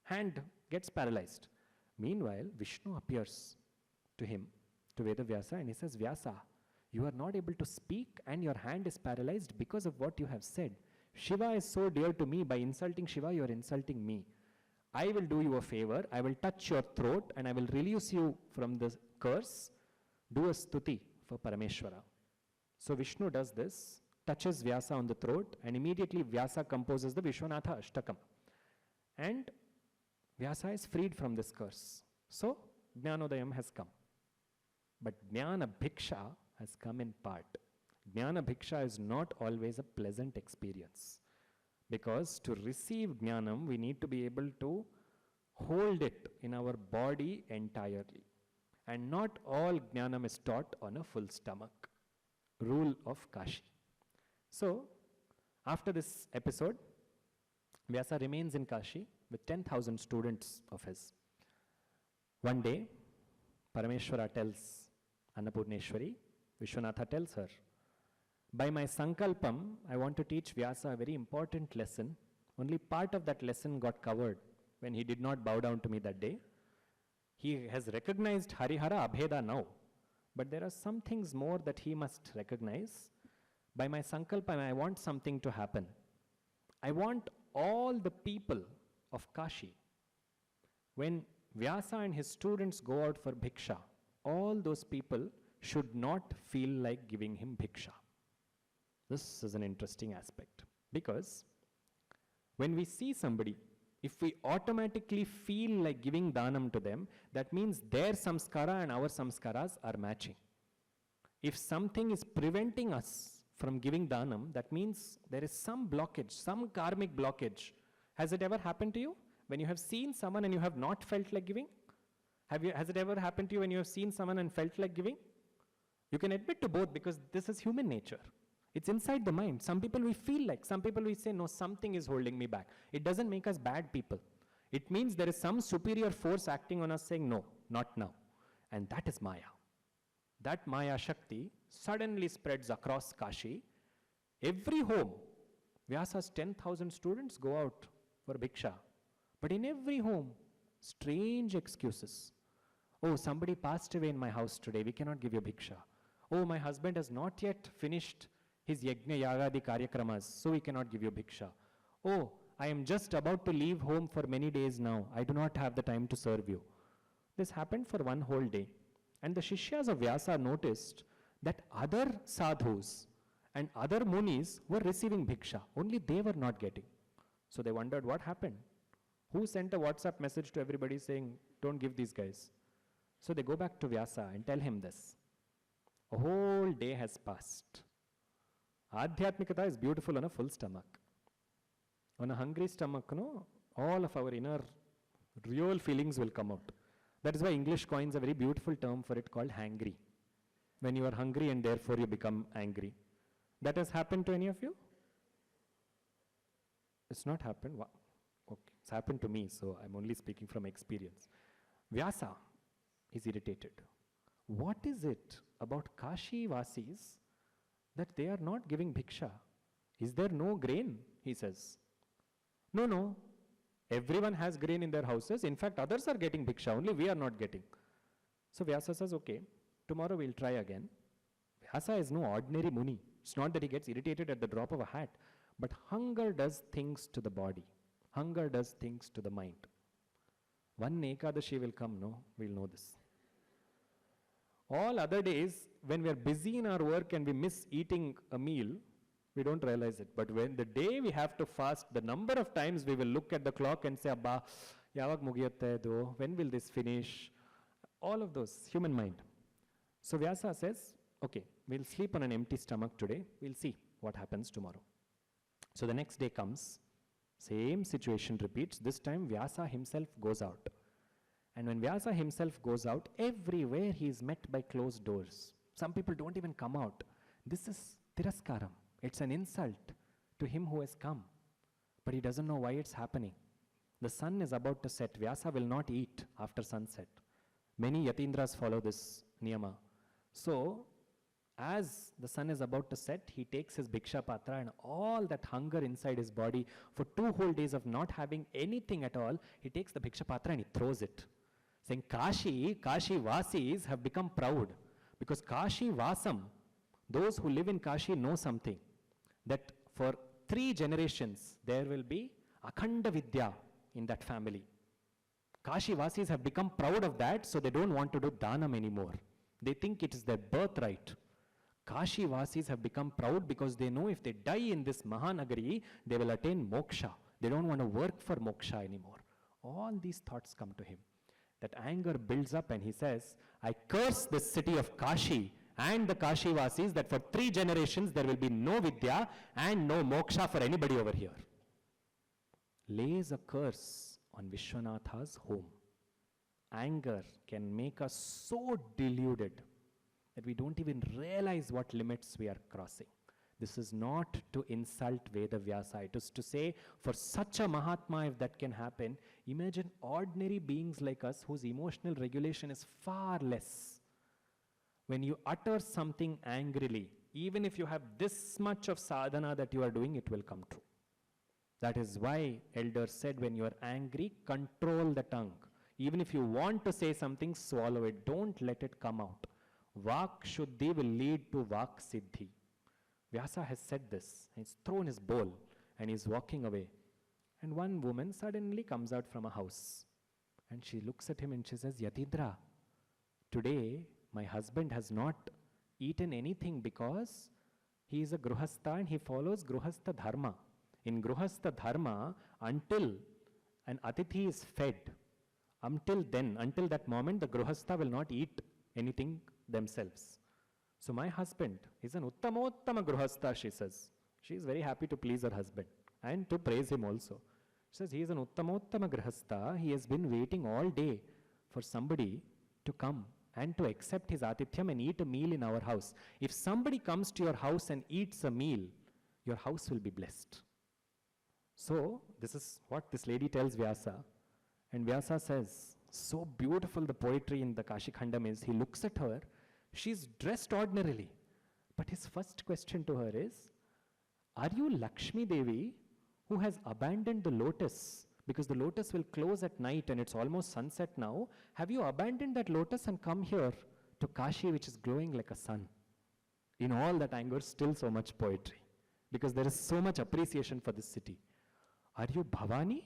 hand gets paralyzed. Meanwhile, Vishnu appears to him, to Vyasa, and he says, Vyasa, you are not able to speak and your hand is paralyzed because of what you have said. Shiva is so dear to me, by insulting Shiva, you are insulting me. I will do you a favor, I will touch your throat and I will release you from the curse. Do a stuti for Parameshwara. So Vishnu does this, touches Vyasa on the throat, and immediately Vyasa composes the Vishwanatha Ashtakam. And Vyasa is freed from this curse. So Jnanodayam has come. But Jnana Bhiksha has come in part. Jnana Bhiksha is not always a pleasant experience. Because to receive Jnanam, we need to be able to hold it in our body entirely. And not all Jnanam is taught on a full stomach. Rule of Kashi. So, after this episode, Vyasa remains in Kashi with 10,000 students of his. One day, Parameshwara tells Annapurneshwari, Vishwanatha tells her, by my sankalpam, I want to teach Vyasa a very important lesson. Only part of that lesson got covered when he did not bow down to me that day. He has recognized Harihara Abheda now, but there are some things more that he must recognize. By my sankalpam, I want something to happen. I want all the people of Kashi, when Vyasa and his students go out for bhiksha, all those people should not feel like giving him bhiksha. This is an interesting aspect, because when we see somebody, if we automatically feel like giving dhanam to them, that means their samskara and our samskaras are matching. If something is preventing us from giving dhanam, that means there is some blockage, some karmic blockage. Has it ever happened to you? When you have seen someone and you have not felt like giving? Has it ever happened to you when you have seen someone and felt like giving? You can admit to both, because this is human nature. It's inside the mind. Some people we feel like, some people we say, no, something is holding me back. It doesn't make us bad people. It means there is some superior force acting on us saying, no, not now. And that is Maya. That Maya Shakti suddenly spreads across Kashi. Every home, Vyasa's 10,000 students go out for bhiksha. But in every home, strange excuses. Oh, somebody passed away in my house today, we cannot give you bhiksha. Oh, my husband has not yet finished his yajna yagadi karyakramas, so we cannot give you bhiksha. Oh, I am just about to leave home for many days now, I do not have the time to serve you. This happened for one whole day. And the Shishyas of Vyasa noticed that other sadhus and other munis were receiving bhiksha, only they were not getting. So they wondered what happened. Who sent a WhatsApp message to everybody saying, don't give these guys? So they go back to Vyasa and tell him this. A whole day has passed. Adhyatmikata is beautiful on a full stomach. On a hungry stomach, no, all of our inner real feelings will come out. That is why English coins a very beautiful term for it called hangry. When you are hungry and therefore you become angry. That has happened to any of you? It's not happened. Okay, it's happened to me, so I'm only speaking from experience. Vyasa is irritated. What is it about Kashi Vasis that they are not giving bhiksha? Is there no grain? He says. No. Everyone has grain in their houses. In fact, others are getting bhiksha, only we are not getting. So Vyasa says, okay, tomorrow we'll try again. Vyasa is no ordinary muni. It's not that he gets irritated at the drop of a hat, but hunger does things to the body. Hunger does things to the mind. One Ekadashi will come, no? We'll know this. All other days, when we are busy in our work and we miss eating a meal, we don't realize it. But when the day we have to fast, the number of times we will look at the clock and say, Abba, yavag mugiyatte do? When will this finish? All of those, human mind. So Vyasa says, okay, we'll sleep on an empty stomach today. We'll see what happens tomorrow. So the next day comes, same situation repeats. This time Vyasa himself goes out. And when Vyasa himself goes out, everywhere he is met by closed doors. Some people don't even come out. This is tiraskaram. It's an insult to him who has come. But he doesn't know why it's happening. The sun is about to set. Vyasa will not eat after sunset. Many Yatindras follow this niyama. So, as the sun is about to set, he takes his bhiksha patra and all that hunger inside his body for 2 whole days of not having anything at all, he takes the bhiksha patra and he throws it. Saying, Kashi Vasis have become proud. Because Kashi Vasam, those who live in Kashi know something. That for 3 generations, there will be Akhanda Vidya in that family. Kashi Vasis have become proud of that, so they don't want to do Dhanam anymore. They think it is their birthright. Kashi Vasis have become proud because they know if they die in this Mahanagari, they will attain moksha. They don't want to work for moksha anymore. All these thoughts come to him. That anger builds up and he says, I curse this city of Kashi and the Kashi Vasis that for 3 generations there will be no Vidya and no moksha for anybody over here. Lays a curse on Vishwanatha's home. Anger can make us so deluded that we don't even realize what limits we are crossing. This is not to insult Veda Vyasa. It is to say, for such a Mahatma, if that can happen, imagine ordinary beings like us whose emotional regulation is far less. When you utter something angrily, even if you have this much of sadhana that you are doing, it will come true. That is why elders said, when you are angry, control the tongue. Even if you want to say something, swallow it. Don't let it come out. Vak Shuddhi will lead to Vak Siddhi. Vyasa has said this. He's thrown his bowl and he's walking away. And one woman suddenly comes out from a house. And she looks at him and she says, Yatindra, today my husband has not eaten anything because he is a Gruhastha and he follows Gruhastha Dharma. In Gruhastha Dharma, until an Atithi is fed, until that moment, the Gruhastha will not eat anything themselves. So my husband is an Uttamottama Gruhastha, she says. She is very happy to please her husband and to praise him also. She says, he is an Uttamottama Gruhastha. He has been waiting all day for somebody to come and to accept his Atithyam and eat a meal in our house. If somebody comes to your house and eats a meal, your house will be blessed. So this is what this lady tells Vyasa. And Vyasa says, so beautiful the poetry in the Kashi Khandam is, he looks at her, she's dressed ordinarily. But his first question to her is, Are you Lakshmi Devi who has abandoned the lotus? Because the lotus will close at night and it's almost sunset now. Have you abandoned that lotus and come here to Kashi, which is glowing like a sun? In all that anger, still so much poetry. Because there is so much appreciation for this city. Are you Bhavani?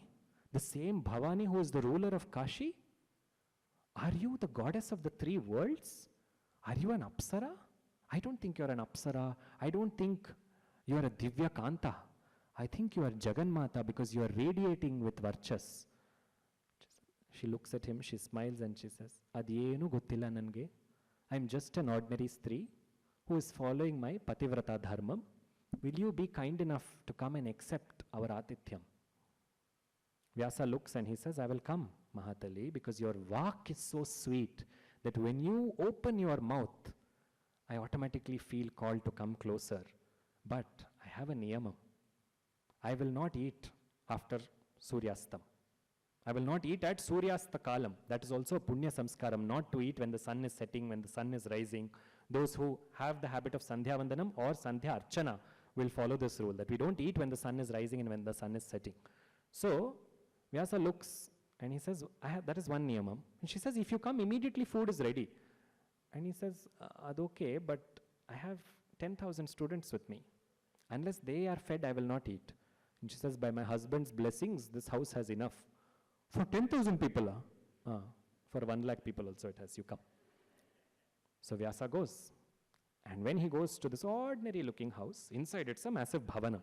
The same Bhavani who is the ruler of Kashi? Are you the goddess of the three worlds? Are you an Apsara? I don't think you're an Apsara. I don't think you are a Divya Kanta. I think you are Jaganmata because you are radiating with Varchas. She looks at him, she smiles and she says, Adyenu gottilla nange. I'm just an ordinary Stree who is following my Pativrata Dharmam. Will you be kind enough to come and accept our Atithyam? Vyasa looks and he says, I will come, Mahatali, because your vak is so sweet that when you open your mouth, I automatically feel called to come closer. But I have a niyamam. I will not eat after Suryastam. I will not eat at Suryasta Kalam. That is also a Punya Samskaram, not to eat when the sun is setting, when the sun is rising. Those who have the habit of Sandhya Vandanam or Sandhya Archana will follow this rule, that we don't eat when the sun is rising and when the sun is setting. So, Vyasa looks and he says, that is one niyamam. And she says, if you come immediately, food is ready. And he says, okay, but I have 10,000 students with me. Unless they are fed, I will not eat. And she says, by my husband's blessings, this house has enough. For 10,000 people, for 1 lakh people also it has, you come. So Vyasa goes. And when he goes to this ordinary looking house, inside it's a massive bhavana.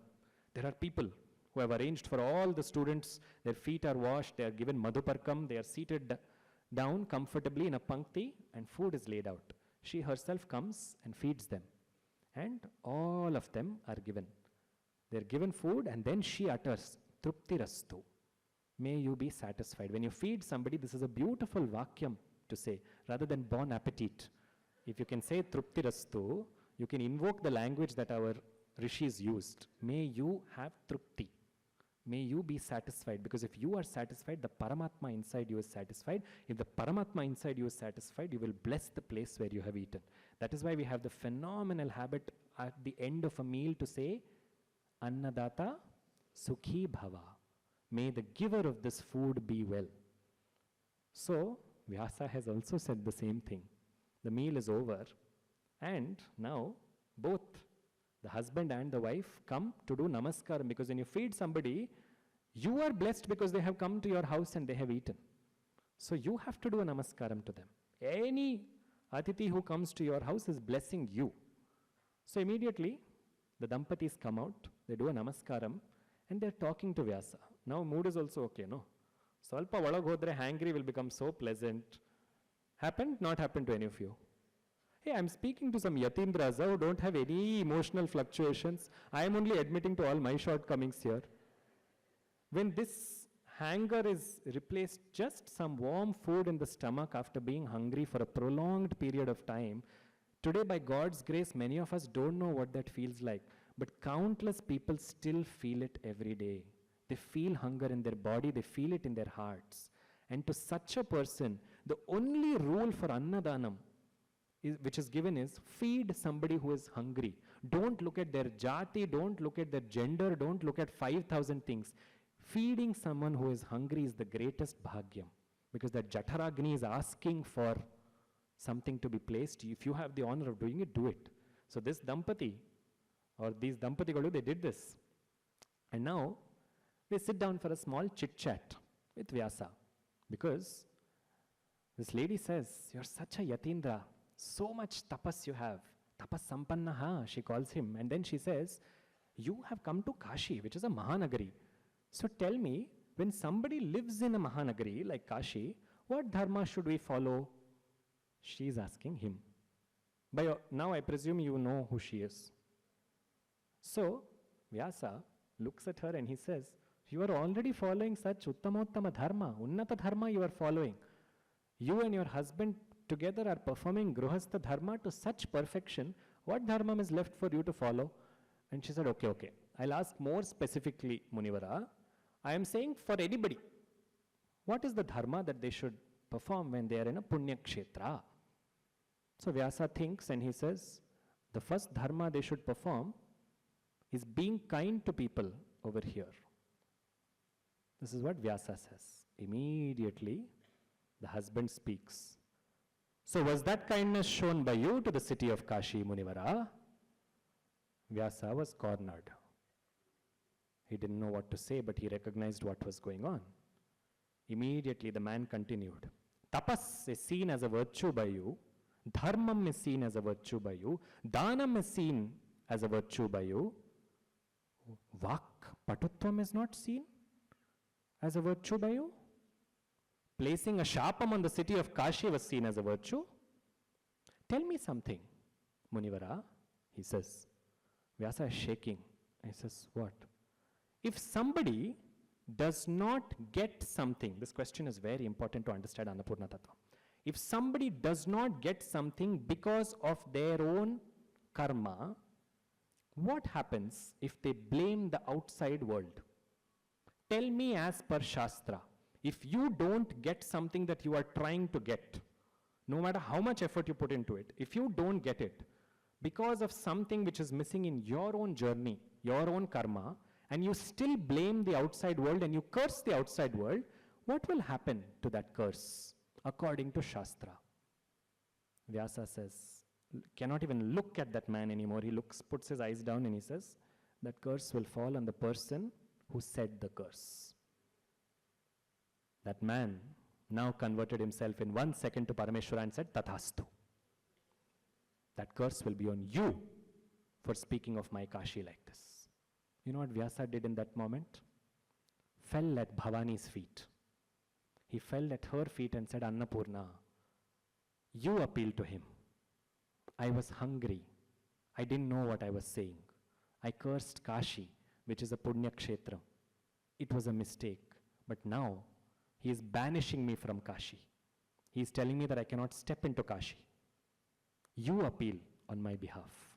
There are people who have arranged for all the students, their feet are washed, they are given madhuparkam, they are seated down comfortably in a pankti and food is laid out. She herself comes and feeds them. And all of them are given. They are given food and then she utters, Truptirastu. May you be satisfied. When you feed somebody, this is a beautiful vakyam to say, rather than bon appetit. If you can say Truptirastu, you can invoke the language that our rishis used. May you have Trupti. May you be satisfied, because if you are satisfied, the Paramatma inside you is satisfied. If the Paramatma inside you is satisfied, you will bless the place where you have eaten. That is why we have the phenomenal habit at the end of a meal to say, Annadata Sukhi Bhava. May the giver of this food be well. So, Vyasa has also said the same thing. The meal is over, and now both the husband and the wife come to do namaskaram, because when you feed somebody, you are blessed because they have come to your house and they have eaten. So you have to do a namaskaram to them. Any Atiti who comes to your house is blessing you. So immediately, the Dampatis come out, they do a namaskaram, and they're talking to Vyasa. Now mood is also okay, no? Salpa valag hodre hangry will become so pleasant. Happened? Not happened to any of you. Hey, I'm speaking to some Yatindras who don't have any emotional fluctuations. I am only admitting to all my shortcomings here. When this hunger is replaced, just some warm food in the stomach after being hungry for a prolonged period of time, today by God's grace, many of us don't know what that feels like. But countless people still feel it every day. They feel hunger in their body, they feel it in their hearts. And to such a person, the only rule for Annadanam, which is given, is feed somebody who is hungry. Don't look at their jati, don't look at their gender, don't look at 5,000 things. Feeding someone who is hungry is the greatest bhagyam, because that Jataragni is asking for something to be placed. If you have the honor of doing it, do it. So this Dampati, or these Dampatigalu, they did this. And now, they sit down for a small chit-chat with Vyasa, because this lady says, you're such a Yatindra, so much tapas you have. Tapas sampannaha, she calls him. And then she says, you have come to Kashi, which is a Mahanagari. So tell me, when somebody lives in a Mahanagari like Kashi, what dharma should we follow? She is asking him. Now I presume you know who she is. So Vyasa looks at her and he says, you are already following such uttamottama dharma, unnata dharma you are following. You and your husband together are performing gruhastha dharma to such perfection. What dharma is left for you to follow? And she said, okay. I'll ask more specifically, Munivara. I am saying for anybody, what is the dharma that they should perform when they are in a punya kshetra? So Vyasa thinks and he says, the first dharma they should perform is being kind to people over here. This is what Vyasa says. Immediately, the husband speaks. So was that kindness shown by you to the city of Kashi, Munivara? Vyasa was cornered. He didn't know what to say, but he recognized what was going on. Immediately, the man continued. Tapas is seen as a virtue by you. Dharmam is seen as a virtue by you. Dhanam is seen as a virtue by you. Vak, patutvam is not seen as a virtue by you. Placing a shapam on the city of Kashi was seen as a virtue. Tell me something, Munivara, he says. Vyasa is shaking. He says, what? If somebody does not get something, this question is very important to understand Annapoorna Tattva. If somebody does not get something because of their own karma, what happens if they blame the outside world? Tell me as per Shastra, if you don't get something that you are trying to get, no matter how much effort you put into it, if you don't get it because of something which is missing in your own journey, your own karma, and you still blame the outside world and you curse the outside world, what will happen to that curse according to Shastra? Vyasa says, cannot even look at that man anymore. He puts his eyes down and he says, that curse will fall on the person who said the curse. That man now converted himself in 1 second to Parameshwara and said, Tathastu. That curse will be on you for speaking of my Kashi like this. You know what Vyasa did in that moment? Fell at Bhavani's feet. He fell at her feet and said, Annapurna, you appeal to him. I was hungry. I didn't know what I was saying. I cursed Kashi, which is a Punya Kshetra. It was a mistake. But now, he is banishing me from Kashi. He is telling me that I cannot step into Kashi. You appeal on my behalf.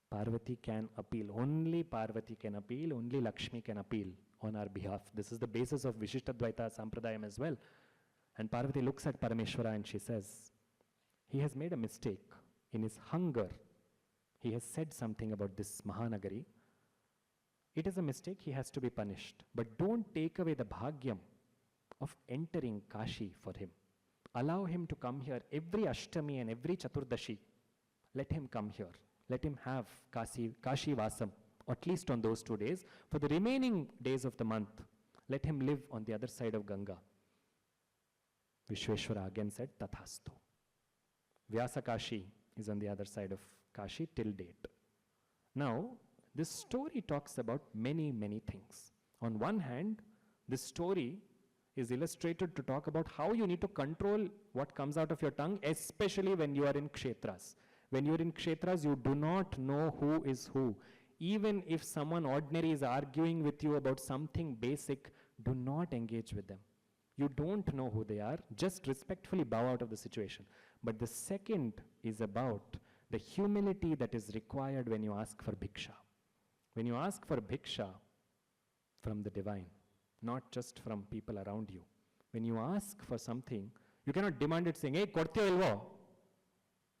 Parvati can appeal. Only Parvati can appeal. Only Lakshmi can appeal on our behalf. This is the basis of Vishishtadvaita Sampradayam as well. And Parvati looks at Parameshwara and she says, he has made a mistake. In his hunger, he has said something about this Mahanagari. It is a mistake, he has to be punished. But don't take away the bhagyam of entering Kashi for him. Allow him to come here every Ashtami and every Chaturdashi. Let him come here. Let him have Kashi Vasam, at least on those 2 days. For the remaining days of the month, let him live on the other side of Ganga. Vishweshwara again said, Tathastu. Vyasa Kashi is on the other side of Kashi till date. Now, this story talks about many, many things. On one hand, this story is illustrated to talk about how you need to control what comes out of your tongue, especially when you are in kshetras. When you are in kshetras, you do not know who is who. Even if someone ordinary is arguing with you about something basic, do not engage with them. You don't know who they are, just respectfully bow out of the situation. But the second is about the humility that is required when you ask for bhiksha. When you ask for bhiksha from the divine, not just from people around you. When you ask for something, you cannot demand it saying, hey, kortyo ilvo.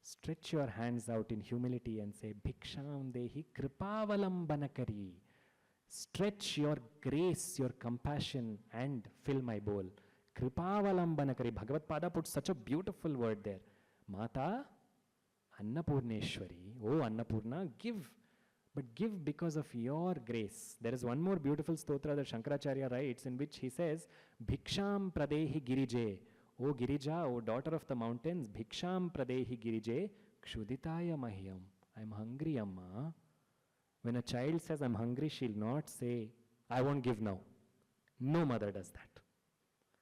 Stretch your hands out in humility and say, Bhiksham dehi kripavalambanakari. Stretch your grace, your compassion and fill my bowl. Kripavalambanakari. Bhagavad Pada puts such a beautiful word there. Mata, Annapurneshwari. Oh Annapurna, give. But give because of your grace. There is one more beautiful stotra that Shankaracharya writes in which he says, Bhiksham pradehi girije. O Girija, O daughter of the mountains, Bhiksham pradehi girije, kshuditaya mahyam. I'm hungry, Amma. When a child says, I'm hungry, she'll not say, I won't give now. No mother does that.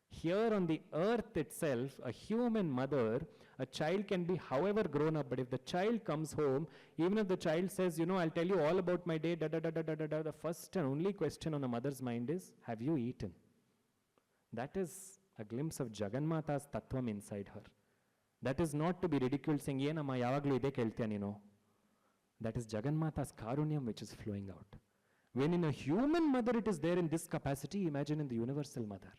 Here on the earth itself, a human mother, a child can be however grown up, but if the child comes home, even if the child says, you know, I'll tell you all about my day, the first and only question on a mother's mind is, have you eaten? That is a glimpse of Jagannata's tattvam inside her. That is not to be ridiculed saying, Yenamma yavaglu ide keltya nino. That is Jagannata's karunyam which is flowing out. When in a human mother it is there in this capacity, imagine in the universal mother.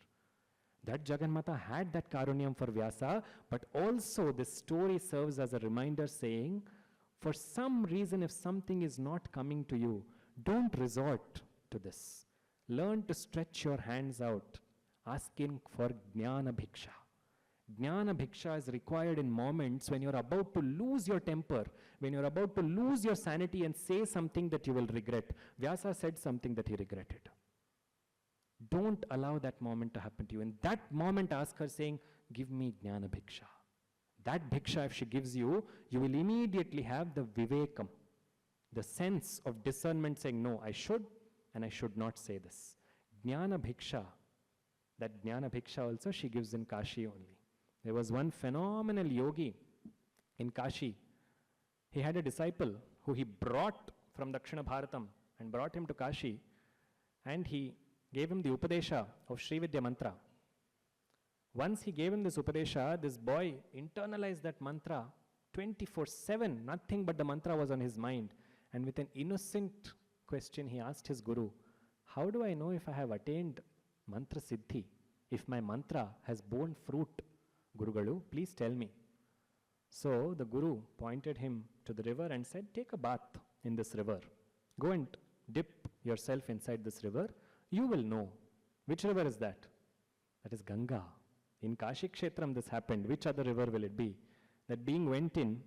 That Jagannata had that karunyam for Vyasa, but also this story serves as a reminder saying, For some reason, if something is not coming to you, don't resort to this. Learn to stretch your hands out, asking for jnana bhiksha. Jnana bhiksha is required in moments when you're about to lose your temper, when you're about to lose your sanity and say something that you will regret. Vyasa said something that he regretted. Don't allow that moment to happen to you. In that moment, ask her saying, give me jnana bhiksha. That bhiksha, if she gives you, you will immediately have the vivekam, the sense of discernment saying, no, I should and I should not say this. Jnana bhiksha, that jnana bhiksha also she gives in Kashi only. There was one phenomenal yogi in Kashi. He had a disciple who he brought from Dakshina Bharatam and brought him to Kashi, and he gave him the Upadesha of Srividya mantra. Once he gave him this Upadesha, this boy internalized that mantra 24/7. Nothing but the mantra was on his mind. And with an innocent question, he asked his guru, how do I know if I have attained mantra siddhi? If my mantra has borne fruit, Gurugalu, please tell me. So the guru pointed him to the river and said, take a bath in this river. Go and dip yourself inside this river. You will know. Which river is that? That is Ganga. In Kashi Kshetram this happened. Which other river will it be? That being went in,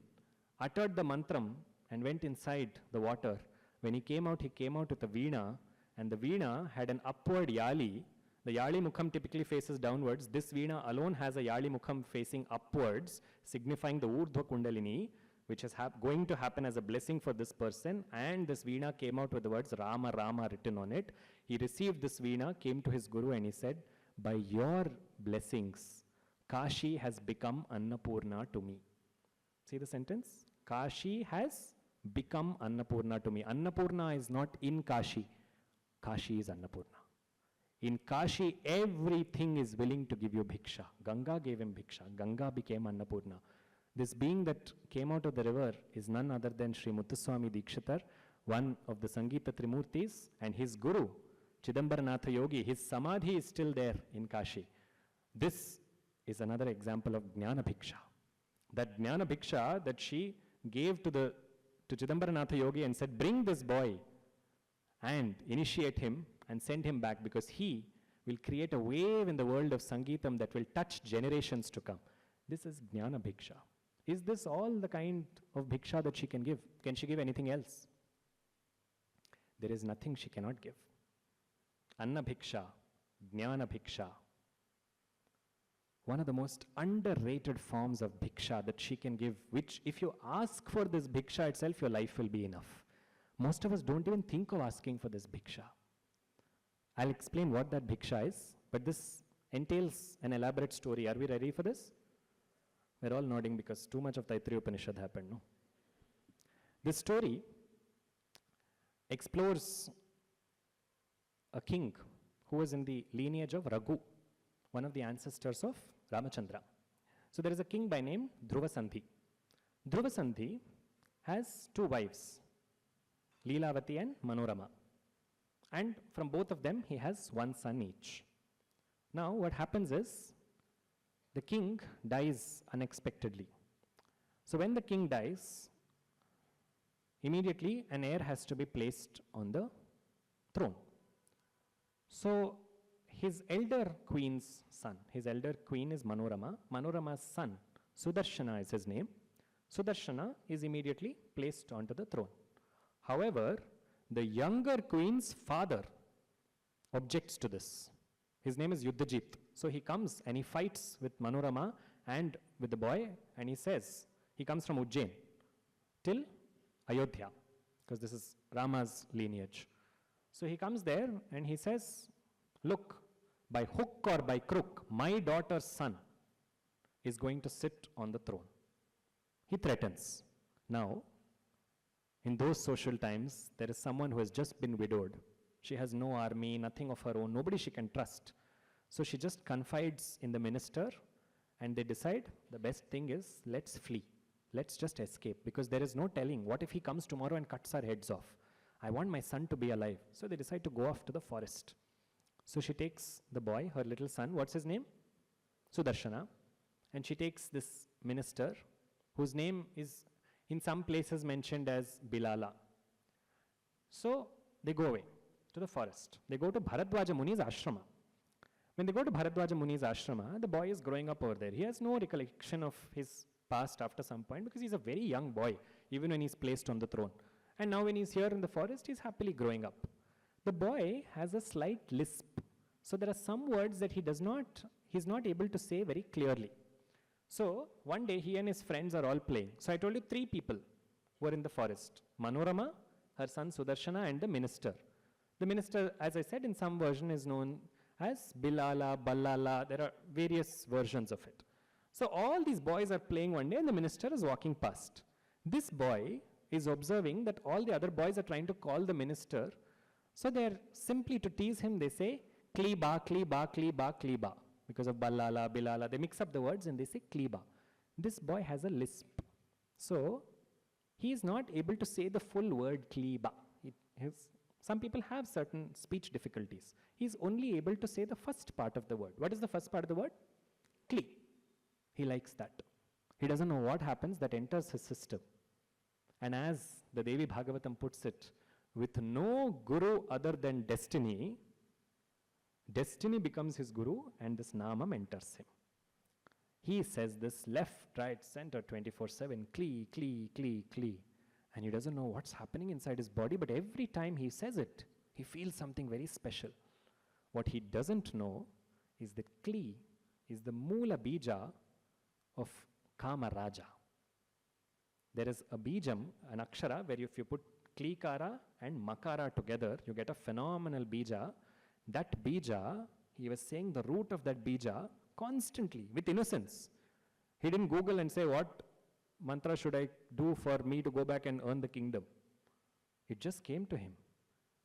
uttered the mantram and went inside the water. When he came out with a veena, and the veena had an upward yali. The yali mukham typically faces downwards. This veena alone has a yali mukham facing upwards, signifying the urdhva kundalini, which is going to happen as a blessing for this person. And this veena came out with the words Rama, Rama written on it. He received this veena, came to his guru and he said, by your blessings, Kashi has become Annapoorna to me. See the sentence? Kashi has become Annapoorna to me. Annapoorna is not in Kashi. Kashi is Annapoorna. In Kashi, everything is willing to give you bhiksha. Ganga gave him bhiksha. Ganga became Annapoorna. This being that came out of the river is none other than Sri Muthuswami Dikshitar, one of the Sangeeta Trimurtis, and his guru, Chidambaranatha Yogi. His samadhi is still there in Kashi. This is another example of Jnana Bhiksha. That Jnana Bhiksha that she gave to Chidambaranatha Yogi and said, bring this boy and initiate him and send him back, because he will create a wave in the world of Sangeetam that will touch generations to come. This is Jnana Bhiksha. Is this all the kind of bhiksha that she can give? Can she give anything else? There is nothing she cannot give. Anna Bhiksha, Jnana Bhiksha. One of the most underrated forms of bhiksha that she can give, which if you ask for this bhiksha itself, your life will be enough. Most of us don't even think of asking for this bhiksha. I'll explain what that bhiksha is, but this entails an elaborate story. Are we ready for this? We're all nodding because too much of Taittiriya Upanishad happened, no? This story explores a king who was in the lineage of Raghu, one of the ancestors of Ramachandra. So there is a king by name Dhruvasandhi. Dhruvasandhi has two wives, Leelavati and Manorama. And from both of them, he has one son each. Now, what happens is, the king dies unexpectedly. So when the king dies, immediately an heir has to be placed on the throne. So his elder queen's son, his elder queen is Manorama. Manorama's son, Sudarshana is his name. Sudarshana is immediately placed onto the throne. However, the younger queen's father objects to this. His name is Yuddhajit. So he comes and he fights with Manorama and with the boy, and he says, he comes from Ujjain till Ayodhya, because this is Rama's lineage. So he comes there and he says, look, by hook or by crook, my daughter's son is going to sit on the throne. He threatens. Now, in those social times, there is someone who has just been widowed. She has no army, nothing of her own, nobody she can trust. So she just confides in the minister, and they decide the best thing is, let's flee. Let's just escape, because there is no telling. What if he comes tomorrow and cuts our heads off? I want my son to be alive. So they decide to go off to the forest. So she takes the boy, her little son, what's his name? Sudarshana. And she takes this minister, whose name is, in some places mentioned as Bilala. So they go away to the forest. They go to Bharadwaja Muni's ashrama. When they go to Bharadwaja Muni's ashrama, the boy is growing up over there. He has no recollection of his past after some point because he's a very young boy, even when he's placed on the throne. And now when he's here in the forest, he's happily growing up. The boy has a slight lisp. So there are some words that he's not able to say very clearly. So one day he and his friends are all playing. So I told you 3 people were in the forest. Manorama, her son Sudarshana, and the minister. The minister, as I said, in some version is known as Bilala, Ballala. There are various versions of it. So all these boys are playing one day and the minister is walking past. This boy is observing that all the other boys are trying to call the minister. So they're simply to tease him, they say, Kliba, Kliba, Kliba, Kliba. Because of Ballala, Bilala, they mix up the words and they say Kliba. This boy has a lisp. So he is not able to say the full word Kliba. Some people have certain speech difficulties. He's only able to say the first part of the word. What is the first part of the word? Kli. He likes that. He doesn't know what happens that enters his system. And as the Devi Bhagavatam puts it, with no guru other than destiny, destiny becomes his guru and this namam enters him. He says this left, right, center, 24/7, Kli, Kli, Kli, Kli. And he doesn't know what's happening inside his body, but every time he says it, he feels something very special. What he doesn't know is that Kli is the Moola Bija of Kama Raja. There is a Bijam, an Akshara, where if you put Klikara and Makara together, you get a phenomenal Bija. That Bija, he was saying the root of that Bija constantly, with innocence. He didn't Google and say, what mantra should I do for me to go back and earn the kingdom? It just came to him.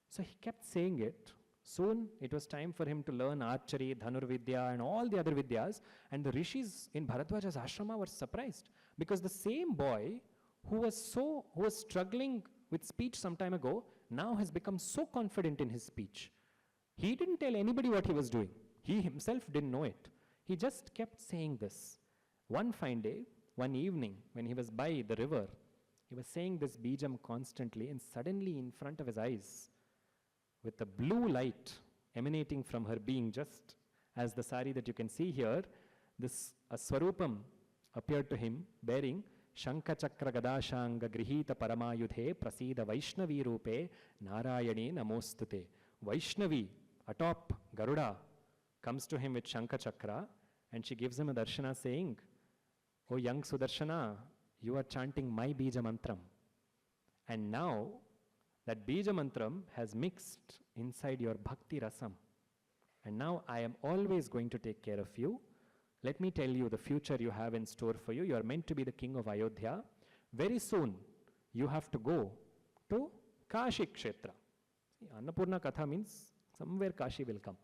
So he kept saying it. Soon it was time for him to learn archery, dhanurvidya and all the other vidyas. And the rishis in Bharadwaja's ashrama were surprised because the same boy who was struggling with speech some time ago now has become so confident in his speech. He didn't tell anybody what he was doing. He himself didn't know it. He just kept saying this. One fine day, one evening, when he was by the river, he was saying this bijam constantly, and suddenly in front of his eyes, with a blue light emanating from her being, just as the sari that you can see here, this Swarupam appeared to him, bearing Shankha Chakra Gadashanga Grihita Paramayudhe Prasida Vaishnavi Rupe Narayane Namostute. Vaishnavi, atop Garuda, comes to him with Shankha Chakra, and she gives him a darshana saying, "Oh young Sudarshana, you are chanting my Bija Mantram." And now, that Bija Mantram has mixed inside your Bhakti Rasam. And now I am always going to take care of you. Let me tell you the future you have in store for you. You are meant to be the king of Ayodhya. Very soon, you have to go to Kashi Kshetra. See, Annapurna Katha means somewhere Kashi will come.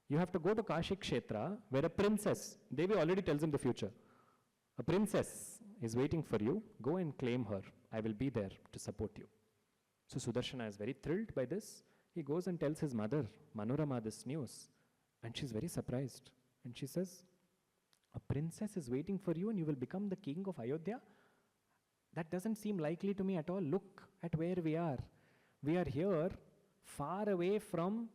You have to go to Kashi Kshetra, where a princess, Devi already tells him the future. A princess is waiting for you. Go and claim her. I will be there to support you. So Sudarshana is very thrilled by this. He goes and tells his mother, Manorama, this news. And she's very surprised. And she says, a princess is waiting for you and you will become the king of Ayodhya? That doesn't seem likely to me at all. Look at where we are. We are here, far away from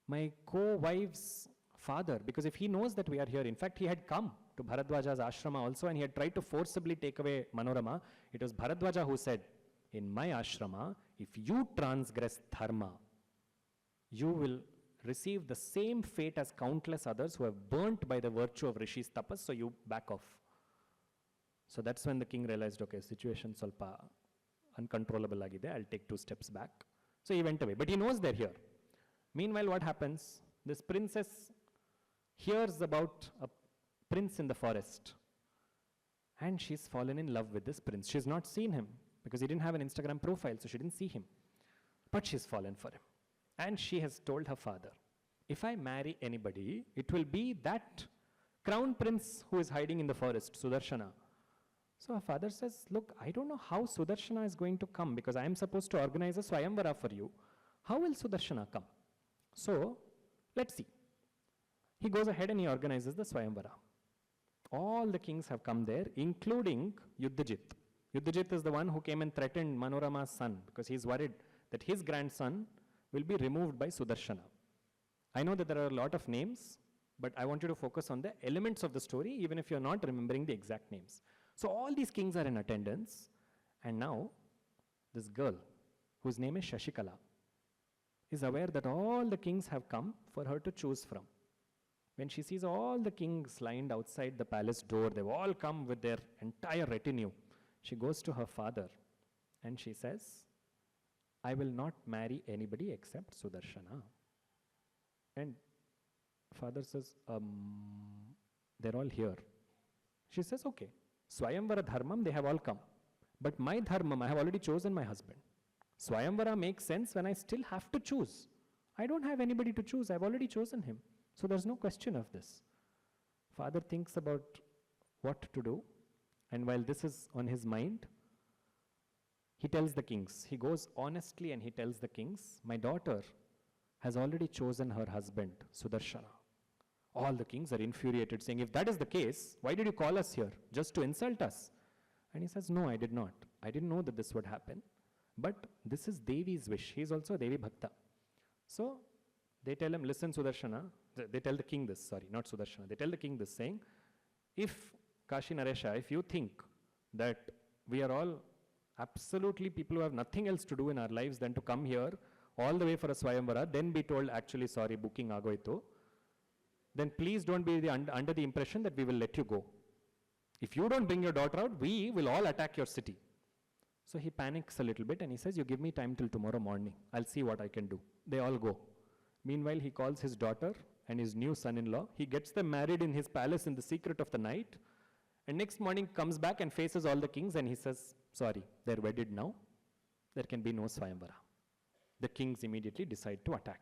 my co-wife's father. Because if he knows that we are here, in fact, he had come to Bharadwaja's ashrama also and he had tried to forcibly take away Manorama. It was Bharadwaja who said, in my ashrama, if you transgress dharma, you will receive the same fate as countless others who have burnt by the virtue of Rishi's tapas, so you back off. So that's when the king realized, okay, situation salpa uncontrollable agide, I'll take 2 steps back. So he went away, but he knows they're here. Meanwhile, what happens? This princess hears about a prince in the forest and she's fallen in love with this prince. She's not seen him because he didn't have an Instagram profile, so she didn't see him. But she's fallen for him. And she has told her father, if I marry anybody, it will be that crown prince who is hiding in the forest, Sudarshana. So her father says, look, I don't know how Sudarshana is going to come because I am supposed to organize a Swayamvara for you. How will Sudarshana come? So, let's see. He goes ahead and he organizes the Swayamvara. All the kings have come there, including Yuddhajit. Yudhajit is the one who came and threatened Manorama's son because he's worried that his grandson will be removed by Sudarshana. I know that there are a lot of names, but I want you to focus on the elements of the story, even if you're not remembering the exact names. So all these kings are in attendance, and now this girl, whose name is Shashikala, is aware that all the kings have come for her to choose from. When she sees all the kings lined outside the palace door, they've all come with their entire retinue. She goes to her father and she says, I will not marry anybody except Sudarshana. And father says, they're all here. She says, okay, Swayamvara Dharmam, they have all come. But my Dharmam, I have already chosen my husband. Swayamvara makes sense when I still have to choose. I don't have anybody to choose, I've already chosen him. So there's no question of this. Father thinks about what to do, and while this is on his mind, he tells the kings, he goes honestly and he tells the kings, my daughter has already chosen her husband, Sudarshana. All the kings are infuriated, saying, if that is the case, why did you call us here? Just to insult us? And he says, no, I did not. I didn't know that this would happen. But this is Devi's wish. He is also a Devi Bhakta. So they tell him, listen, Sudarshana, they tell the king this, sorry, not Sudarshana. They tell the king this, saying, if Kashi Naresha, if you think that we are all absolutely people who have nothing else to do in our lives than to come here all the way for a Swayamvara, then be told, actually, sorry, booking agoito, then please don't be under the impression that we will let you go. If you don't bring your daughter out, we will all attack your city. So he panics a little bit and he says, you give me time till tomorrow morning. I'll see what I can do. They all go. Meanwhile, he calls his daughter and his new son-in-law. He gets them married in his palace in the secret of the night. And next morning comes back and faces all the kings and he says, sorry, they're wedded now. There can be no Swayamvara. The kings immediately decide to attack.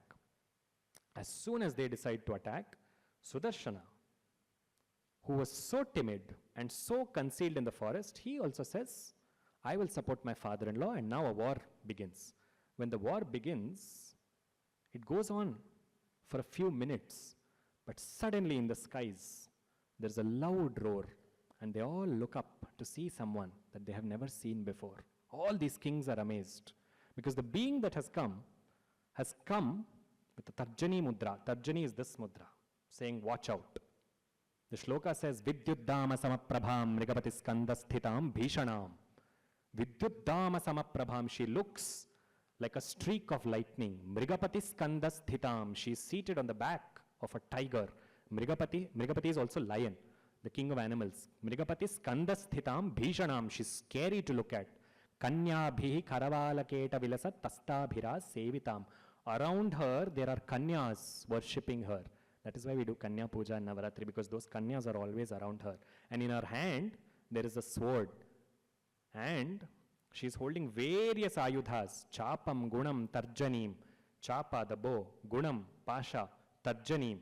As soon as they decide to attack, Sudarshana, who was so timid and so concealed in the forest, he also says, I will support my father-in-law, and now a war begins. When the war begins, it goes on for a few minutes, but suddenly in the skies, there's a loud roar, and they all look up to see someone that they have never seen before. All these kings are amazed, because the being that has come with the Tarjani mudra. Tarjani is this mudra, saying, watch out. The shloka says, Vidyuddama samaprabham mrigapati skandasthitam bhishanam. Vidyuddama samaprabham, she looks like a streak of lightning. Mrigapati skandasthitam, she is seated on the back of a tiger. Mrigapati is also lion, the king of animals. Mrigapati skandasthitam bhishanam, she is scary to look at. Kanyabhi karavalaketa vilasat tastabhira sevitam. Around her, there are kanyas worshipping her. That is why we do Kanya Puja and Navaratri, because those kanyas are always around her. And in her hand, there is a sword. And she is holding various ayudhas. Chapam, Gunam, Tarjanim. Chapa, the bow. Gunam, Pasha, Tarjanim.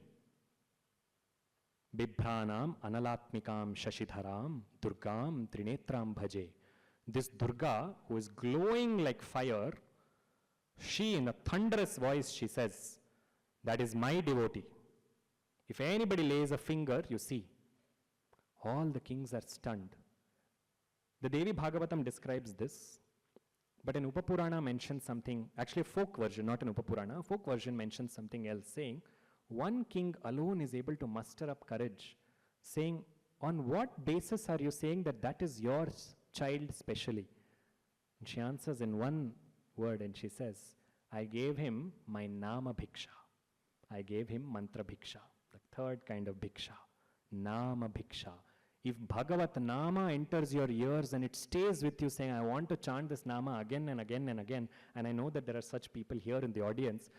Bibhranam, Analatmikam, Shashidharam, Durgam, Trinetram Bhaje. This Durga, who is glowing like fire, she, in a thunderous voice, she says, that is my devotee. If anybody lays a finger, you see. All the kings are stunned. The Devi Bhagavatam describes this, but an Upapurana mentions something, actually a folk version, not an Upapurana, a folk version mentions something else, saying, one king alone is able to muster up courage, saying, on what basis are you saying that that is your child specially? And she answers in one word and she says, I gave him my Nama bhiksha. I gave him mantra bhiksha, the third kind of bhiksha, Nama bhiksha. If Bhagavat Nama enters your ears and it stays with you saying, I want to chant this Nama again and again and again, and I know that there are such people here in the audience,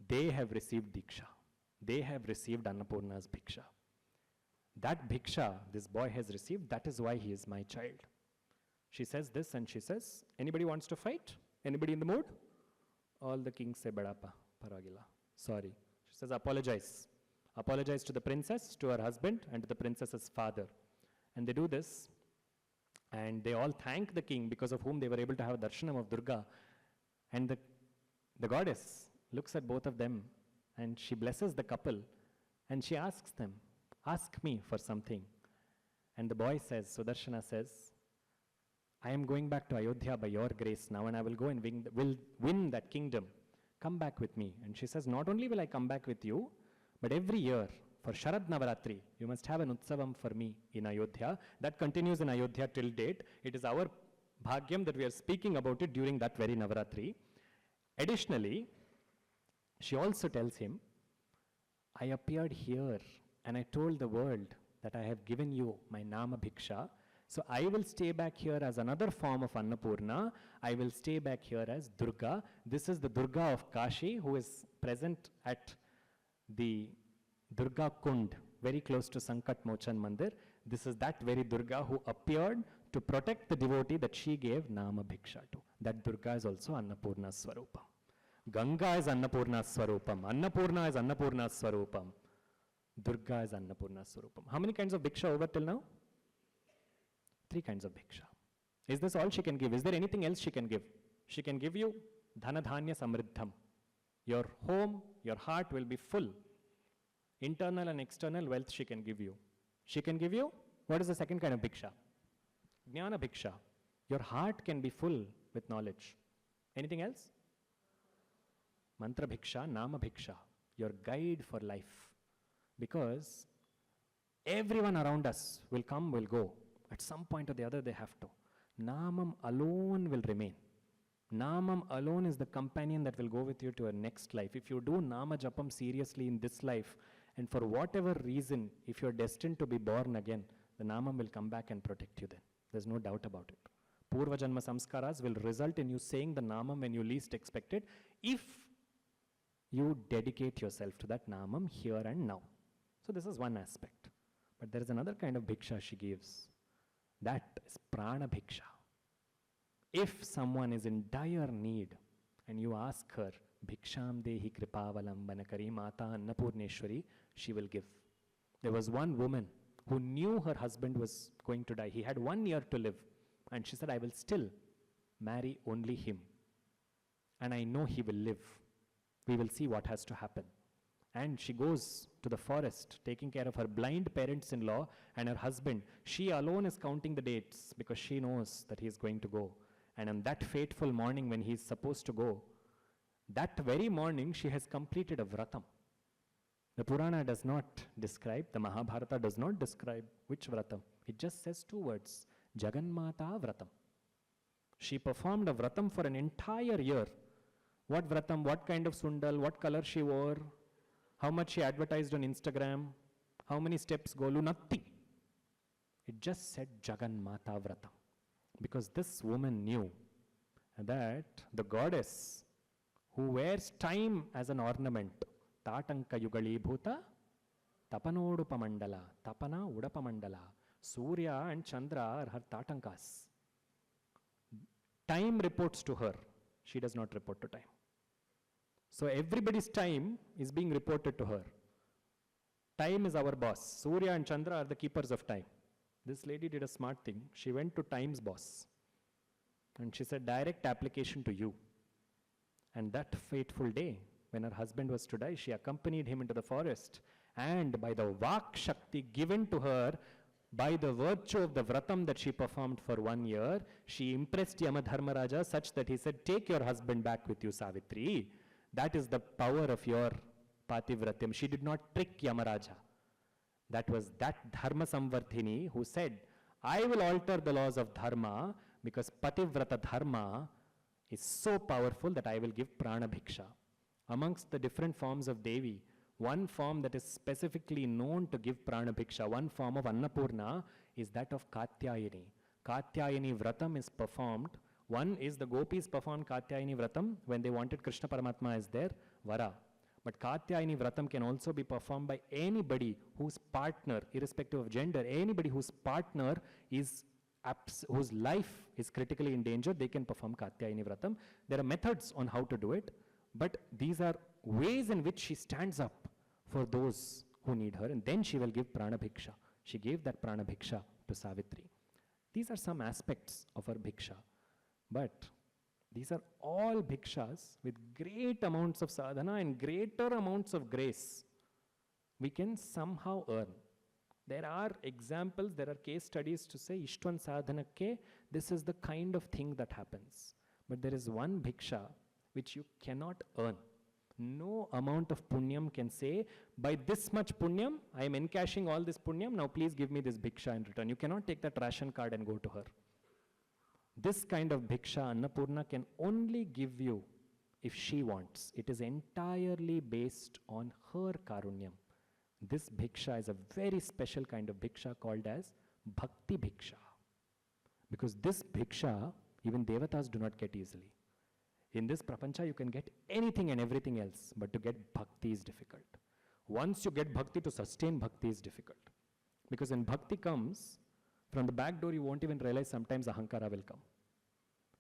they have received Diksha. They have received Annapoorna's bhiksha. That bhiksha this boy has received, that is why he is my child. She says this and she says, anybody wants to fight? Anybody in the mood? All the kings say, Badapa, Paragila. Sorry. She says, apologize. Apologize to the princess, to her husband, and to the princess's father. And they do this, and they all thank the king because of whom they were able to have darshanam of Durga. And the goddess looks at both of them, and she blesses the couple, and she asks them, ask me for something. And the boy says, Sudarshana says, I am going back to Ayodhya by your grace now, and I will go and will win that kingdom. Come back with me. And she says, not only will I come back with you, but every year, for Sharad Navaratri, you must have an Utsavam for me in Ayodhya. That continues in Ayodhya till date. It is our bhagyam that we are speaking about it during that very Navaratri. Additionally, she also tells him, I appeared here and I told the world that I have given you my Nama Bhiksha. So I will stay back here as another form of Annapurna. I will stay back here as Durga. This is the Durga of Kashi, who is present at the Durga Kund, very close to Sankat Mochan Mandir. This is that very Durga who appeared to protect the devotee that she gave Nama Bhiksha to. That Durga is also Annapurna Swarupam. Ganga is Annapurna Swarupam. Annapurna is Annapurna Swarupam. Durga is Annapurna Swarupam. How many kinds of Bhiksha over till now? 3 kinds of Bhiksha. Is this all she can give? Is there anything else she can give? She can give you Dhana Dhanya Samriddham. Your home, your heart will be full. Internal and external wealth she can give you. She can give you, what is the second kind of Bhiksha? Jnana Bhiksha. Your heart can be full with knowledge. Anything else? Mantra Bhiksha, Nama Bhiksha. Your guide for life. Because everyone around us will come, will go. At some point or the other they have to. Namam alone will remain. Namam alone is the companion that will go with you to a next life. If you do Nama Japam seriously in this life, and for whatever reason, if you're destined to be born again, the Namam will come back and protect you then. There's no doubt about it. Purva Janma Samskaras will result in you saying the Namam when you least expect it, if you dedicate yourself to that Namam here and now. So this is one aspect. But there is another kind of Bhiksha she gives. That is Prana Bhiksha. If someone is in dire need and you ask her, Bhiksham Dehi Kripavalambanakari Mata Annapurneshwari, she will give. There was one woman who knew her husband was going to die. He had 1 year to live. And she said, I will still marry only him. And I know he will live. We will see what has to happen. And she goes to the forest, taking care of her blind parents-in-law and her husband. She alone is counting the dates because she knows that he is going to go. And on that fateful morning when he is supposed to go, that very morning she has completed a vratam. The Purana does not describe, the Mahabharata does not describe which vratam. It just says 2 words, Jagannmata vratam. She performed a vratam for an entire year. What vratam, what kind of sundal, what color she wore, how much she advertised on Instagram, how many steps golu, nothing. It just said Jagannmata vratam. Because this woman knew that the goddess who wears time as an ornament, Tatanka Yugali Bhuta, Tapanodupamandala, Tapana Udapamandala, Surya and Chandra are her Tatankas. Time reports to her, she does not report to time. So everybody's time is being reported to her. Time is our boss. Surya and Chandra are the keepers of time. This lady did a smart thing. She went to Time's boss and she said, direct application to you. And that fateful day, when her husband was to die, she accompanied him into the forest. And by the Vak Shakti given to her, by the virtue of the vratam that she performed for 1 year, she impressed Yamadharmaraja such that he said, take your husband back with you, Savitri. That is the power of your Pativratyam. She did not trick Yamaraja. That was that Dharma Samvardhini who said, I will alter the laws of Dharma because Pativrata Dharma is so powerful that I will give Prana Bhiksha. Amongst the different forms of Devi, one form that is specifically known to give Prana Bhiksha, one form of Annapurna, is that of Katyayani. Katyayani Vratam is performed. One is the gopis performed Katyayani Vratam when they wanted Krishna Paramatma as their Vara. But Katyayani Vratam can also be performed by anybody whose partner, irrespective of gender, anybody whose partner is, whose life is critically in danger, they can perform Katyayani Vratam. There are methods on how to do it, but these are ways in which she stands up for those who need her, and then she will give Prana Bhiksha. She gave that Prana Bhiksha to Savitri. These are some aspects of her Bhiksha. But these are all bhikshas with great amounts of sadhana and greater amounts of grace we can somehow earn. There are examples, there are case studies to say, Ishtvan sadhanakke, this is the kind of thing that happens. But there is one bhiksha which you cannot earn. No amount of punyam can say, by this much punyam, I am encashing all this punyam, now please give me this bhiksha in return. You cannot take that ration card and go to her. This kind of bhiksha, Annapurna can only give you if she wants. It is entirely based on her karunyam. This bhiksha is a very special kind of bhiksha called as Bhakti bhiksha. Because this bhiksha, even devatas do not get easily. In this prapancha, you can get anything and everything else, but to get bhakti is difficult. Once you get bhakti, to sustain bhakti is difficult. Because when bhakti comes, from the back door, you won't even realize sometimes ahankara will come.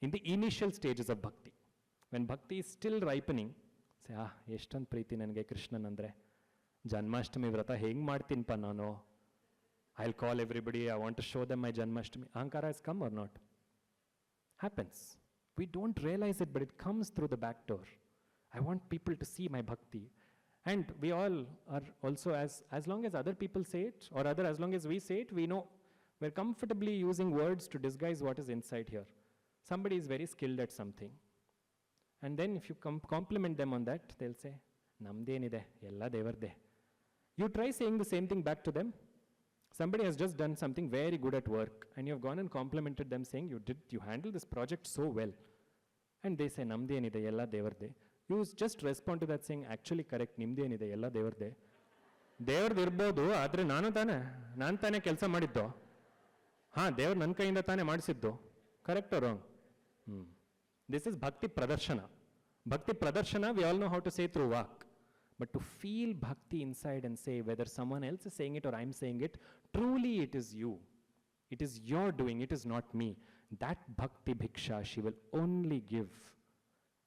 In the initial stages of bhakti, when bhakti is still ripening, say, eshtan preeti nange Krishnan andre, Janmashtami vrata heng martinpa nanu, I'll call everybody, I want to show them my Janmashtami. Ahankara has come or not? Happens. We don't realize it, but it comes through the back door. I want people to see my bhakti. And we all are also, as long as other people say it, or rather as long as we say it, we know we're comfortably using words to disguise what is inside here. Somebody is very skilled at something. And then if you compliment them on that, they'll say, Namdenide, ella devarde. You try saying the same thing back to them. Somebody has just done something very good at work, and you have gone and complimented them saying, you handled this project so well. And they say, Namde enide, ella devarde. You just respond to that saying, actually correct, nimde enide, ella devarde. Devardu irbodu, adre nanu tane kelsa madiddo. Devar nan kayinda tane ಮಾಡಿಸಿದ್ದು. Correct or wrong? This is Bhakti Pradarshana. Bhakti Pradarshana, we all know how to say through vak. But to feel bhakti inside and say, whether someone else is saying it or I'm saying it, truly it is you. It is your doing, it is not me. That bhakti bhiksha she will only give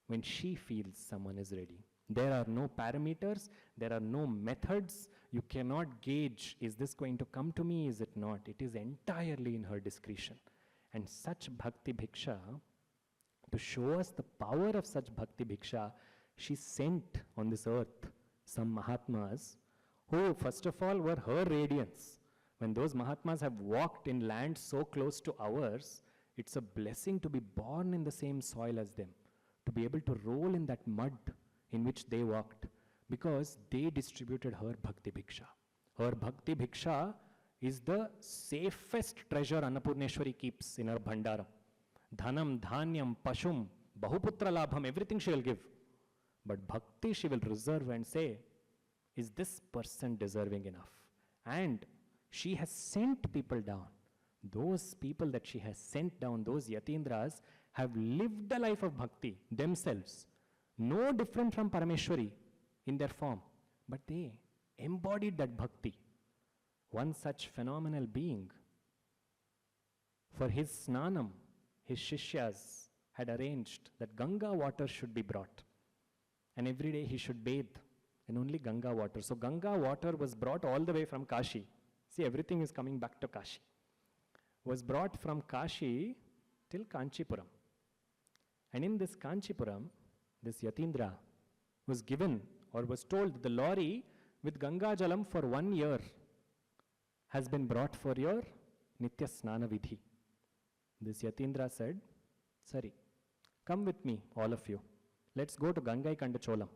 when she feels someone is ready. There are no parameters, there are no methods. You cannot gauge, is this going to come to me, is it not? It is entirely in her discretion. And such bhakti bhiksha, to show us the power of such bhakti bhiksha, she sent on this earth some Mahatmas who, first of all, were her radiance. When those Mahatmas have walked in land so close to ours, it's a blessing to be born in the same soil as them, to be able to roll in that mud in which they walked, because they distributed her Bhakti Bhiksha. Her Bhakti Bhiksha is the safest treasure Annapurneshwari keeps in her Bhandara. Dhanam, Dhanyam, Pashum, Bahuputra Labham, everything she will give. But Bhakti she will reserve and say, is this person deserving enough? And she has sent people down. Those people that she has sent down, those Yatindras, have lived the life of Bhakti themselves. No different from Parameshwari in their form. But they embodied that Bhakti. One such phenomenal being, for his snanam, his shishyas had arranged that Ganga water should be brought. And every day he should bathe in only Ganga water. So Ganga water was brought all the way from Kashi. See, everything is coming back to Kashi. Was brought from Kashi till Kanchipuram. And in this Kanchipuram, this Yatindra was given or was told that the lorry with Ganga Jalam for 1 year has been brought for your Nitya Snana Vidhi. This Yatindra said, Sari, come with me, all of you. Let's go to Gangai Kandacholam.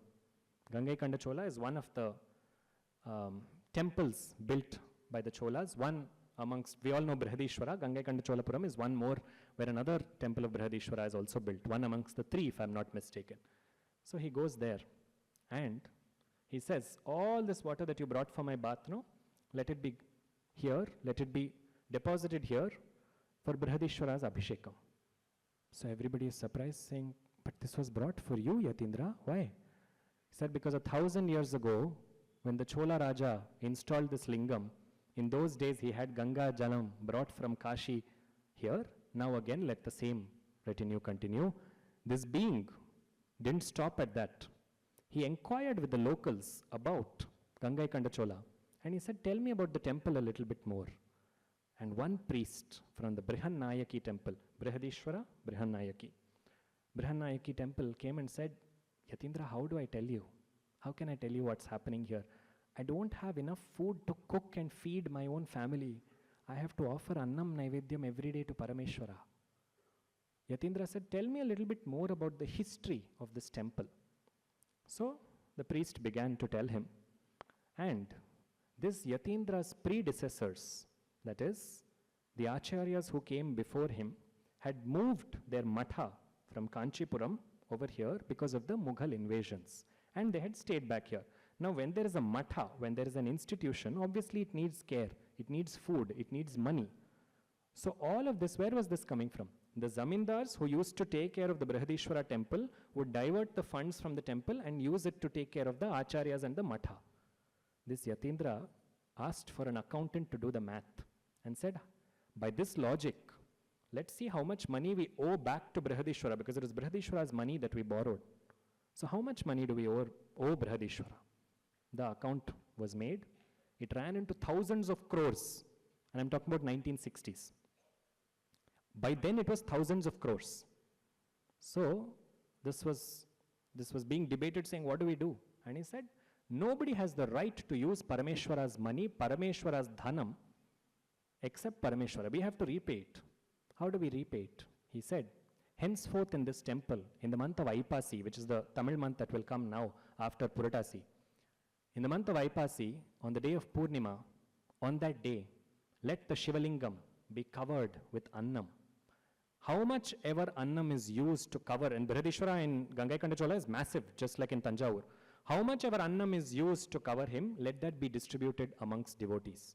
Gangai Kandachola is one of the temples built by the Cholas. One amongst, we all know Brihadishwara, Gangai Kandacholapuram is one more where another temple of Brihadishwara is also built. One amongst the three, if I'm not mistaken. So he goes there and he says, all this water that you brought for my bath, no, let it be here, let it be deposited here for Brihadishwara's Abhishekam. So everybody is surprised, saying, but this was brought for you, Yatindra. Why? He said, because 1,000 years ago, when the Chola Raja installed this lingam, in those days he had Ganga Jalam brought from Kashi here. Now again, let the same retinue continue. This being didn't stop at that. He inquired with the locals about Gangai Kandachola. And he said, tell me about the temple a little bit more. And one priest from the Brihannayaki temple, Brihadishwara, Brihannayaki. Brihannayaki temple came and said, Yatindra, how do I tell you? How can I tell you what's happening here? I don't have enough food to cook and feed my own family. I have to offer Annam Naivedyam every day to Parameshwara. Yatindra said, tell me a little bit more about the history of this temple. So the priest began to tell him. And this Yatindra's predecessors, that is, the acharyas who came before him, had moved their matha from Kanchipuram over here because of the Mughal invasions. And they had stayed back here. Now when there is a matha, when there is an institution, obviously it needs care, it needs food, it needs money. So all of this, where was this coming from? The zamindars who used to take care of the Brihadishwara temple would divert the funds from the temple and use it to take care of the acharyas and the matha. This Yatindra asked for an accountant to do the math and said, by this logic, let's see how much money we owe back to Brihadishwara, because it is Brihadishwara's money that we borrowed. So how much money do we owe Brihadishwara? The account was made. It ran into thousands of crores, and I'm talking about 1960s. By then it was thousands of crores. So this was being debated, saying, what do we do? And he said, nobody has the right to use Parameshwara's money, Parameshwara's dhanam, except Parameshwara. We have to repay it. How do we repay it? He said, henceforth in this temple, in the month of Aipasi, which is the Tamil month that will come now after Puratasi, in the month of Aipasi, on the day of Purnima, on that day, let the Shivalingam be covered with Annam. How much ever Annam is used to cover, and Brihadishwara in Gangaikonda is massive, just like in Tanjavur. How much ever Annam is used to cover him, let that be distributed amongst devotees.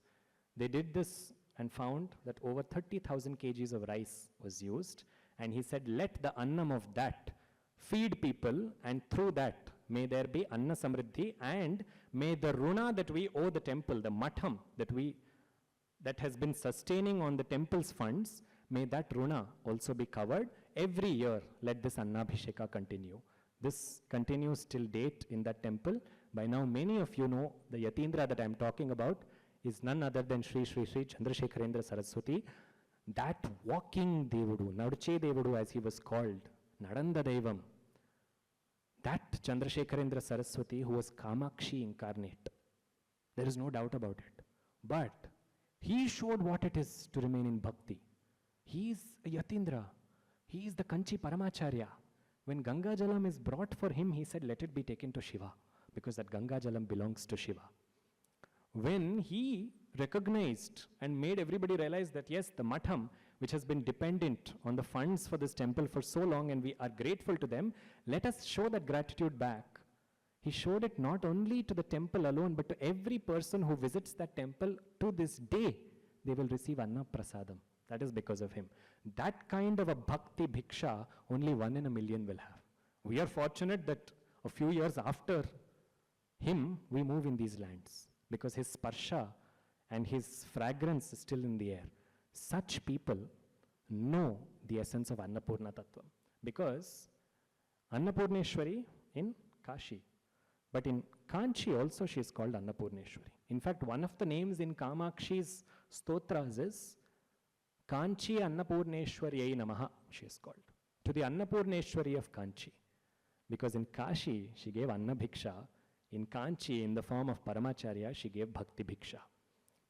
They did this and found that over 30,000 kgs of rice was used. And he said, let the Annam of that feed people, and through that may there be Anna Samriddhi, and may the Runa that we owe the temple, the Matham that has been sustaining on the temple's funds, may that Runa also be covered. Every year, let this Annabhisheka continue. This continues till date in that temple. By now, many of you know the Yatindra that I am talking about is none other than Sri Chandrasekharendra Saraswati, that walking Devudu, Naduche Devudu as he was called, Nadanda Devam, that Chandrasekharendra Saraswati who was Kamakshi incarnate. There is no doubt about it. But he showed what it is to remain in bhakti. He is a Yatindra. He is the Kanchi Paramacharya. When Ganga Jalam is brought for him, he said, let it be taken to Shiva, because that Ganga Jalam belongs to Shiva. When he recognized and made everybody realize that yes, the Matham, which has been dependent on the funds for this temple for so long, and we are grateful to them, let us show that gratitude back. He showed it not only to the temple alone, but to every person who visits that temple to this day, they will receive Anna Prasadam. That is because of him. That kind of a bhakti bhiksha, only 1 in a million will have. We are fortunate that a few years after him, we move in these lands, because his sparsha and his fragrance is still in the air. Such people know the essence of Annapurna Tattvam, because Annapurneshwari in Kashi, but in Kanchi also she is called Annapurneshwari. In fact, one of the names in Kamakshi's stotras is Kanchi Annapurneshwariyai Namaha, she is called, to the Annapurneshwari of Kanchi. Because in Kashi, she gave Anna Bhiksha. In Kanchi, in the form of Paramacharya, she gave Bhakti Bhiksha.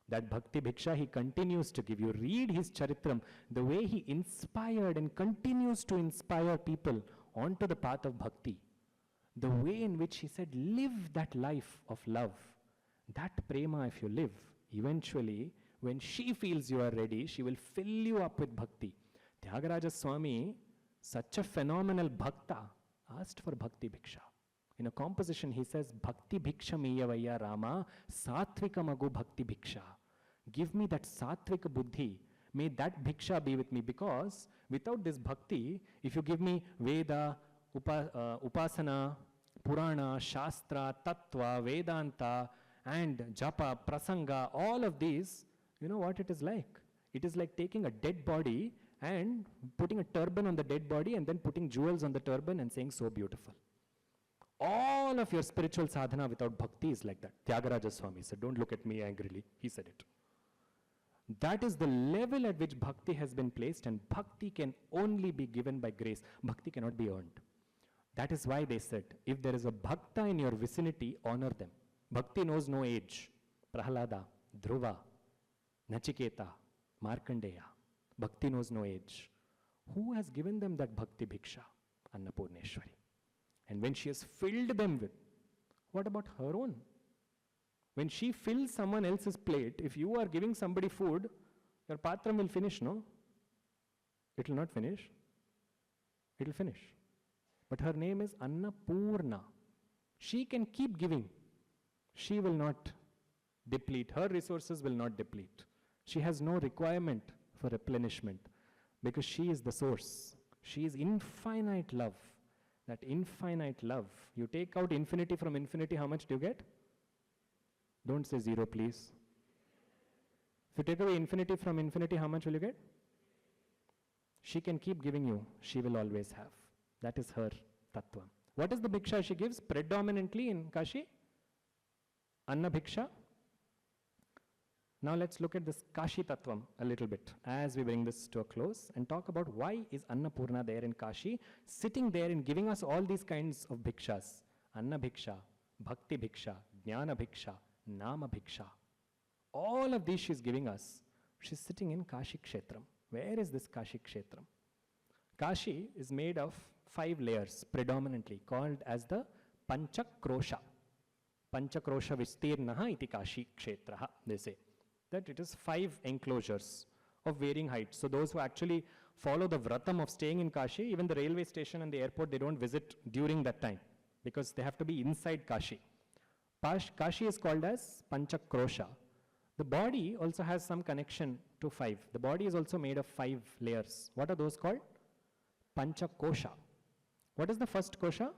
That Bhakti Bhiksha he continues to give. You read his Charitram, the way he inspired and continues to inspire people onto the path of Bhakti. The way in which he said, live that life of love. That prema, if you live, eventually, when she feels you are ready, she will fill you up with Bhakti. Tyagaraja Swami, such a phenomenal Bhakta, asked for Bhakti Bhiksha. In a composition, he says, Bhakti Bhiksha Miyavaya Rama, Satvika Magu Bhakti Bhiksha. Give me that Satvika Buddhi. May that Bhiksha be with me, because without this Bhakti, if you give me Veda, Upasana, Purana, Shastra, Tattva, Vedanta, and Japa, Prasanga, all of these, you know what it is like? It is like taking a dead body and putting a turban on the dead body and then putting jewels on the turban and saying, so beautiful. All of your spiritual sadhana without bhakti is like that. Tyagaraja Swami said, don't look at me angrily. He said it. That is the level at which bhakti has been placed, and bhakti can only be given by grace. Bhakti cannot be earned. That is why they said, if there is a bhakta in your vicinity, honor them. Bhakti knows no age. Prahalada, Dhruva, Nachiketa, Markandeya. Bhakti knows no age. Who has given them that Bhakti bhiksha? Annapurneshwari. And when she has filled them with, what about her own? When she fills someone else's plate, if you are giving somebody food, your patram will finish, no? It will not finish. It will finish. But her name is Annapoorna. She can keep giving. She will not deplete. Her resources will not deplete. She has no requirement for replenishment because she is the source. She is infinite love. That infinite love. You take out infinity from infinity, how much do you get? Don't say zero, please. If you take away infinity from infinity, how much will you get? She can keep giving you. She will always have. That is her tattva. What is the bhiksha she gives? Predominantly in Kashi? Anna bhiksha. Now let's look at this Kashi tattvam a little bit as we bring this to a close and talk about why is Annapurna there in Kashi, sitting there and giving us all these kinds of bhikshas. Anna bhiksha, Bhakti bhiksha, Jnana bhiksha, Nama bhiksha. All of these she's giving us. She's sitting in Kashi Kshetram. Where is this Kashi Kshetram? Kashi is made of 5 layers predominantly called as the Panchakrosha. Panchakrosha Vistirnaha iti Kashi Kshetraha, they say. That it is 5 enclosures of varying heights. So those who actually follow the vratam of staying in Kashi, even the railway station and the airport, they don't visit during that time because they have to be inside Kashi. Kashi is called as Panchakrosha. The body also has some connection to 5. The body is also made of 5 layers. What are those called? Panchakosha. What is the first kosha?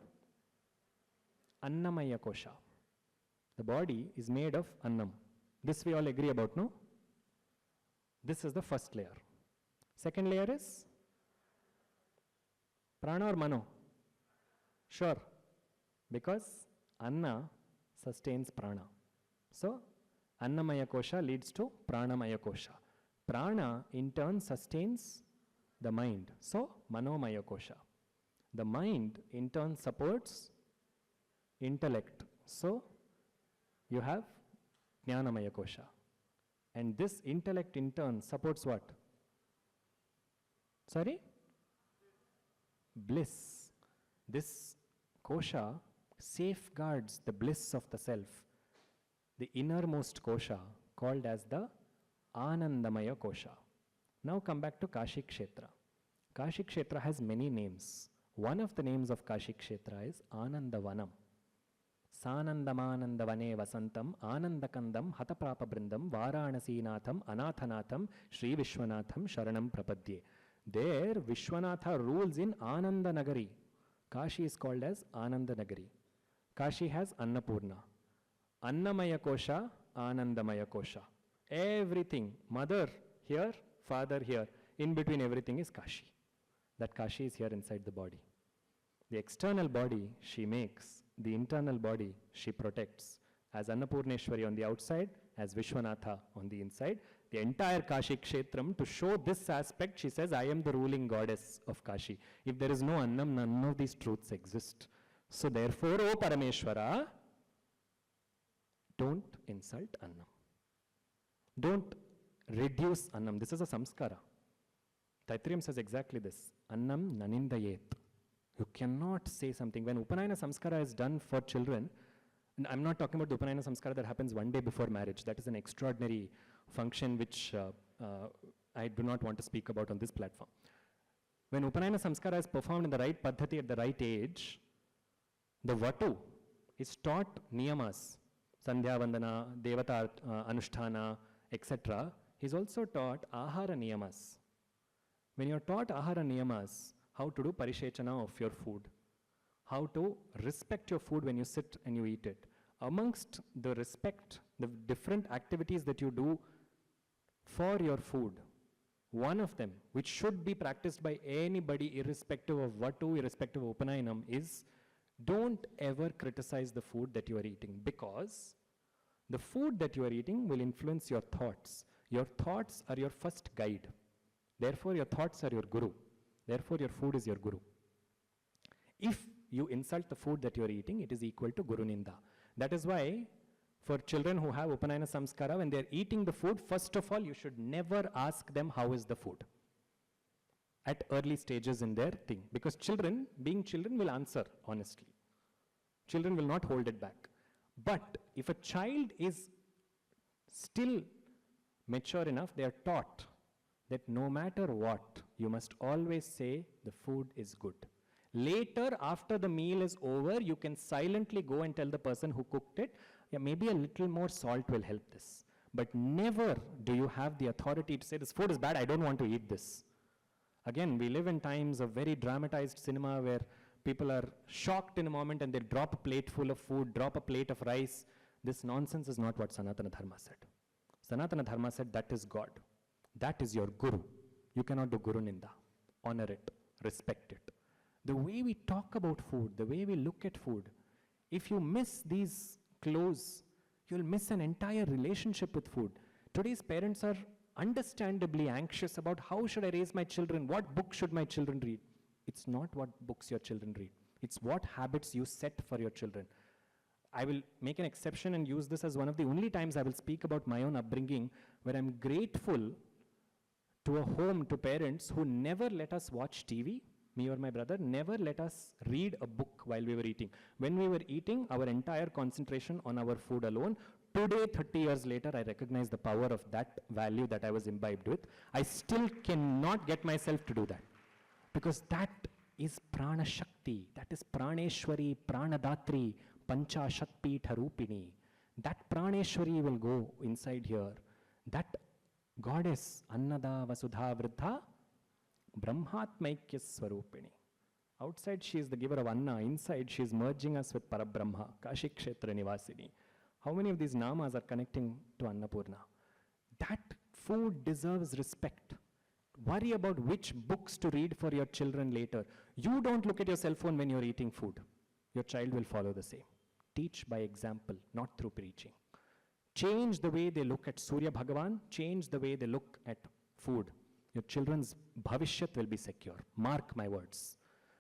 Annamaya kosha. The body is made of annam. This we all agree about, no? This is the first layer. Second layer is prana or mano? Sure. Because anna sustains prana. So, annamaya kosha leads to pranamaya kosha. Prana in turn sustains the mind. So, manomaya kosha. The mind in turn supports intellect. So, you have Jnanamaya kosha. And this intellect in turn supports what? Sorry? Bliss. This kosha safeguards the bliss of the self. The innermost kosha called as the Anandamaya kosha. Now come back to Kashi Kshetra. Kashi Kshetra has many names. One of the names of Kashi Kshetra is Anandavanam. Sanandamanandavane vasantam anandakandam hataprapa brindam varanasinatham anathanatham Sri Vishwanatham sharanam prapadye. There Vishwanatha rules in Ananda Nagari. Kashi is called as Ananda Nagari. Kashi has Annapurna. Annamaya kosha, Anandamaya kosha. Everything, mother here, father here, in between everything is Kashi. That Kashi is here inside the body. The external body she makes. The internal body she protects. As Annapurneshwari on the outside, as Vishwanatha on the inside. The entire Kashi Kshetram, to show this aspect, she says, I am the ruling goddess of Kashi. If there is no Annam, none of these truths exist. So therefore, O Parameshwara, don't insult Annam. Don't reduce Annam. This is a samskara. Taittiriya says exactly this. Annam nanindayet. You cannot say something. When Upanayana Samskara is done for children, and I'm not talking about the Upanayana Samskara that happens one day before marriage. That is an extraordinary function which I do not want to speak about on this platform. When Upanayana Samskara is performed in the right paddhati at the right age, the Vatu is taught niyamas, Sandhya Vandana, Devata Anusthana, etc. He is also taught Ahara niyamas. When you are taught Ahara niyamas, how to do parishechana of your food, how to respect your food when you sit and you eat it. Amongst the respect, the different activities that you do for your food, one of them, which should be practiced by anybody irrespective of Vatu, irrespective of Upanayanam, is don't ever criticize the food that you are eating, because the food that you are eating will influence your thoughts. Your thoughts are your first guide. Therefore, your thoughts are your guru. Therefore, your food is your guru. If you insult the food that you are eating, it is equal to Guru Ninda. That is why For children who have Upanayana Samskara, when they're eating the food, first of all, you should never ask them how is the food at early stages in their thing. Because children, being children, will answer honestly. Children will not hold it back. But if a child is still mature enough, they are taught that no matter what, you must always say the food is good. Later, after the meal is over, you can silently go and tell the person who cooked it, yeah, maybe a little more salt will help this. But never do you have the authority to say, this food is bad, I don't want to eat this. Again, we live in times of very dramatized cinema where people are shocked in a moment and they drop a plate full of food, drop a plate of rice. This nonsense is not what Sanatana Dharma said. Sanatana Dharma said, that is God. That is your Guru. You cannot do Guru Ninda. Honor it. Respect it. The way we talk about food, the way we look at food, if you miss these clues, you'll miss an entire relationship with food. Today's parents are understandably anxious about how should I raise my children, what book should my children read. It's not what books your children read. It's what habits you set for your children. I will make an exception and use this as one of the only times I will speak about my own upbringing, where I'm grateful to a home, to parents who never let us watch TV, me or my brother, never let us read a book while we were eating. When we were eating, our entire concentration on our food alone. Today, 30 years later, I recognize the power of that value that I was imbibed with. I still cannot get myself to do that. Because that is Prana Shakti, that is Praneshwari, Pranadatri, Pancha Shakti Tharupini. That Praneshwari will go inside here. That goddess, Annada Vasudha Vriddha, Brahmatmaikya Swarupini. Outside she is the giver of Anna, inside she is merging us with Parabrahma, Kashi Kshetra Nivasini. How many of these namas are connecting to Annapurna? That food deserves respect. Worry about which books to read for your children later. You don't look at your cell phone when you're eating food. Your child will follow the same. Teach by example, not through preaching. Change the way they look at Surya Bhagavan, change the way they look at food. Your children's bhavishyat will be secure. Mark my words.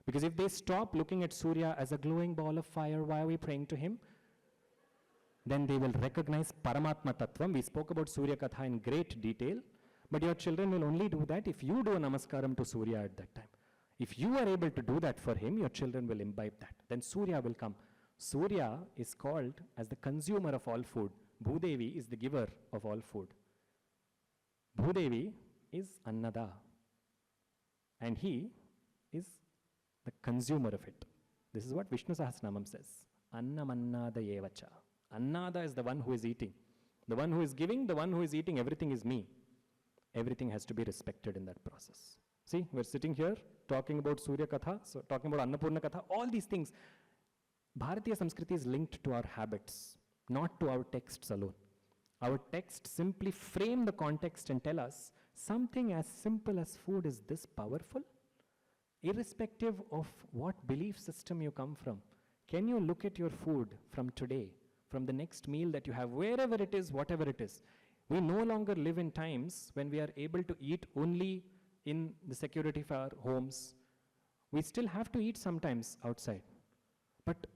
Because if they stop looking at Surya as a glowing ball of fire, why are we praying to him? Then they will recognize Paramatma Tattvam. We spoke about Surya Katha in great detail. But your children will only do that if you do a namaskaram to Surya at that time. If you are able to do that for him, your children will imbibe that. Then Surya will come. Surya is called as the consumer of all food. Bhudevi is the giver of all food. Bhudevi is Annada. And he is the consumer of it. This is what Vishnu Sahasranamam says. Annamannada yevacha. Annada is the one who is eating. The one who is giving, the one who is eating, everything is me. Everything has to be respected in that process. See, we're sitting here talking about Surya Katha, so talking about Annapurna Katha, all these things. Bharatiya Samskriti is linked to our habits, not to our texts alone. Our texts simply frame the context and tell us something as simple as food is this powerful. Irrespective of what belief system you come from, can you look at your food from today, from the next meal that you have, wherever it is, whatever it is? We no longer live in times when we are able to eat only in the security of our homes. We still have to eat sometimes outside. But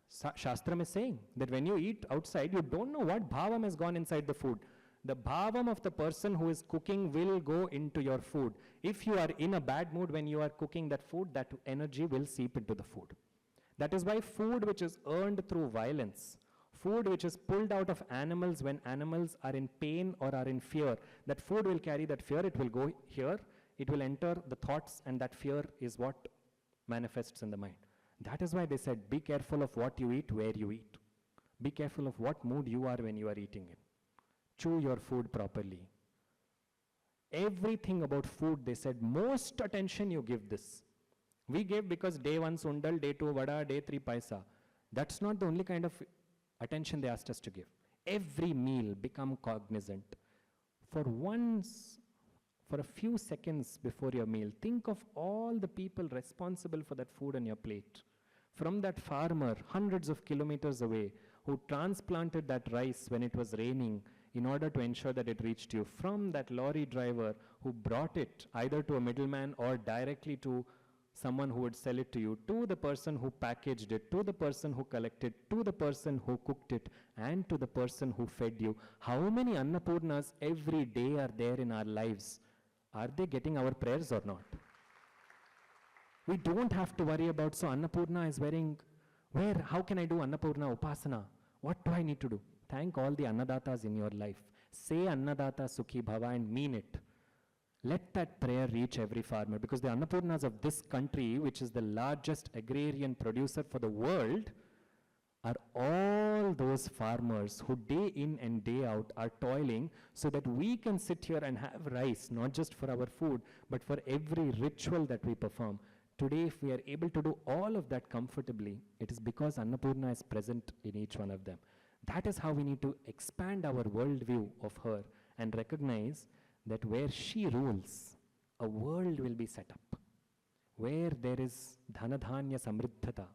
Shastram is saying that when you eat outside, you don't know what bhavam has gone inside the food. The bhavam of the person who is cooking will go into your food. If you are in a bad mood when you are cooking that food, that energy will seep into the food. That is why food which is earned through violence, food which is pulled out of animals when animals are in pain or are in fear, that food will carry that fear, it will go here, it will enter the thoughts, and that fear is what manifests in the mind. That is why they said, be careful of what you eat, where you eat. Be careful of what mood you are when you are eating it. Chew your food properly. Everything about food, they said, most attention you give this. We gave because day 1 sundal, day 2 vada, day 3 paisa. That's not the only kind of attention they asked us to give. Every meal, become cognizant. For a few seconds before your meal, think of all the people responsible for that food on your plate. From that farmer, hundreds of kilometers away, who transplanted that rice when it was raining in order to ensure that it reached you. From that lorry driver who brought it either to a middleman or directly to someone who would sell it to you, to the person who packaged it, to the person who collected, to the person who cooked it, and to the person who fed you. How many Annapurnas every day are there in our lives? Are they getting our prayers or not? We don't have to worry about, so Annapurna is wearing, how can I do Annapurna Upasana? What do I need to do? Thank all the Annadatas in your life. Say Annadata Sukhi Bhava and mean it. Let that prayer reach every farmer, because the Annapurnas of this country, which is the largest agrarian producer for the world, are all those farmers who day in and day out are toiling so that we can sit here and have rice, not just for our food, but for every ritual that we perform. Today, if we are able to do all of that comfortably, it is because Annapurna is present in each one of them. That is how we need to expand our worldview of her and recognize that where she rules, a world will be set up. Where there is dhanadhanya samriddhata,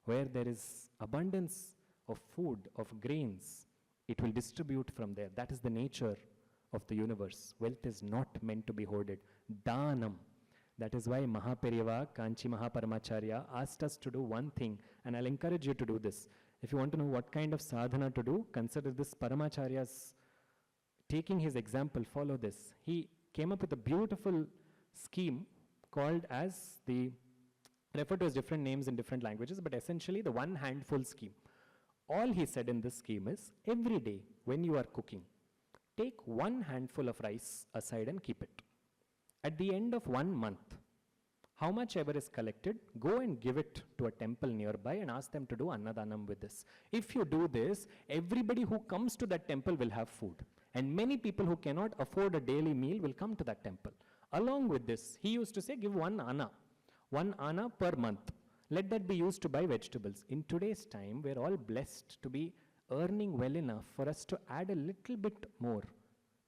where there is abundance of food, of grains, it will distribute from there. That is the nature of the universe. Wealth is not meant to be hoarded. Dhanam. That is why Mahaperiyava, Kanchi Mahaparamacharya asked us to do one thing, and I'll encourage you to do this. If you want to know what kind of sadhana to do, consider this Paramacharya's taking his example, follow this. He came up with a beautiful scheme called as referred to as different names in different languages, but essentially the one handful scheme. All he said in this scheme is, every day when you are cooking, take one handful of rice aside and keep it. At the end of 1 month, how much ever is collected, go and give it to a temple nearby and ask them to do Annadanam with this. If you do this, everybody who comes to that temple will have food. And many people who cannot afford a daily meal will come to that temple. Along with this, he used to say, give 1 anna per month. Let that be used to buy vegetables. In today's time, we're all blessed to be earning well enough for us to add a little bit more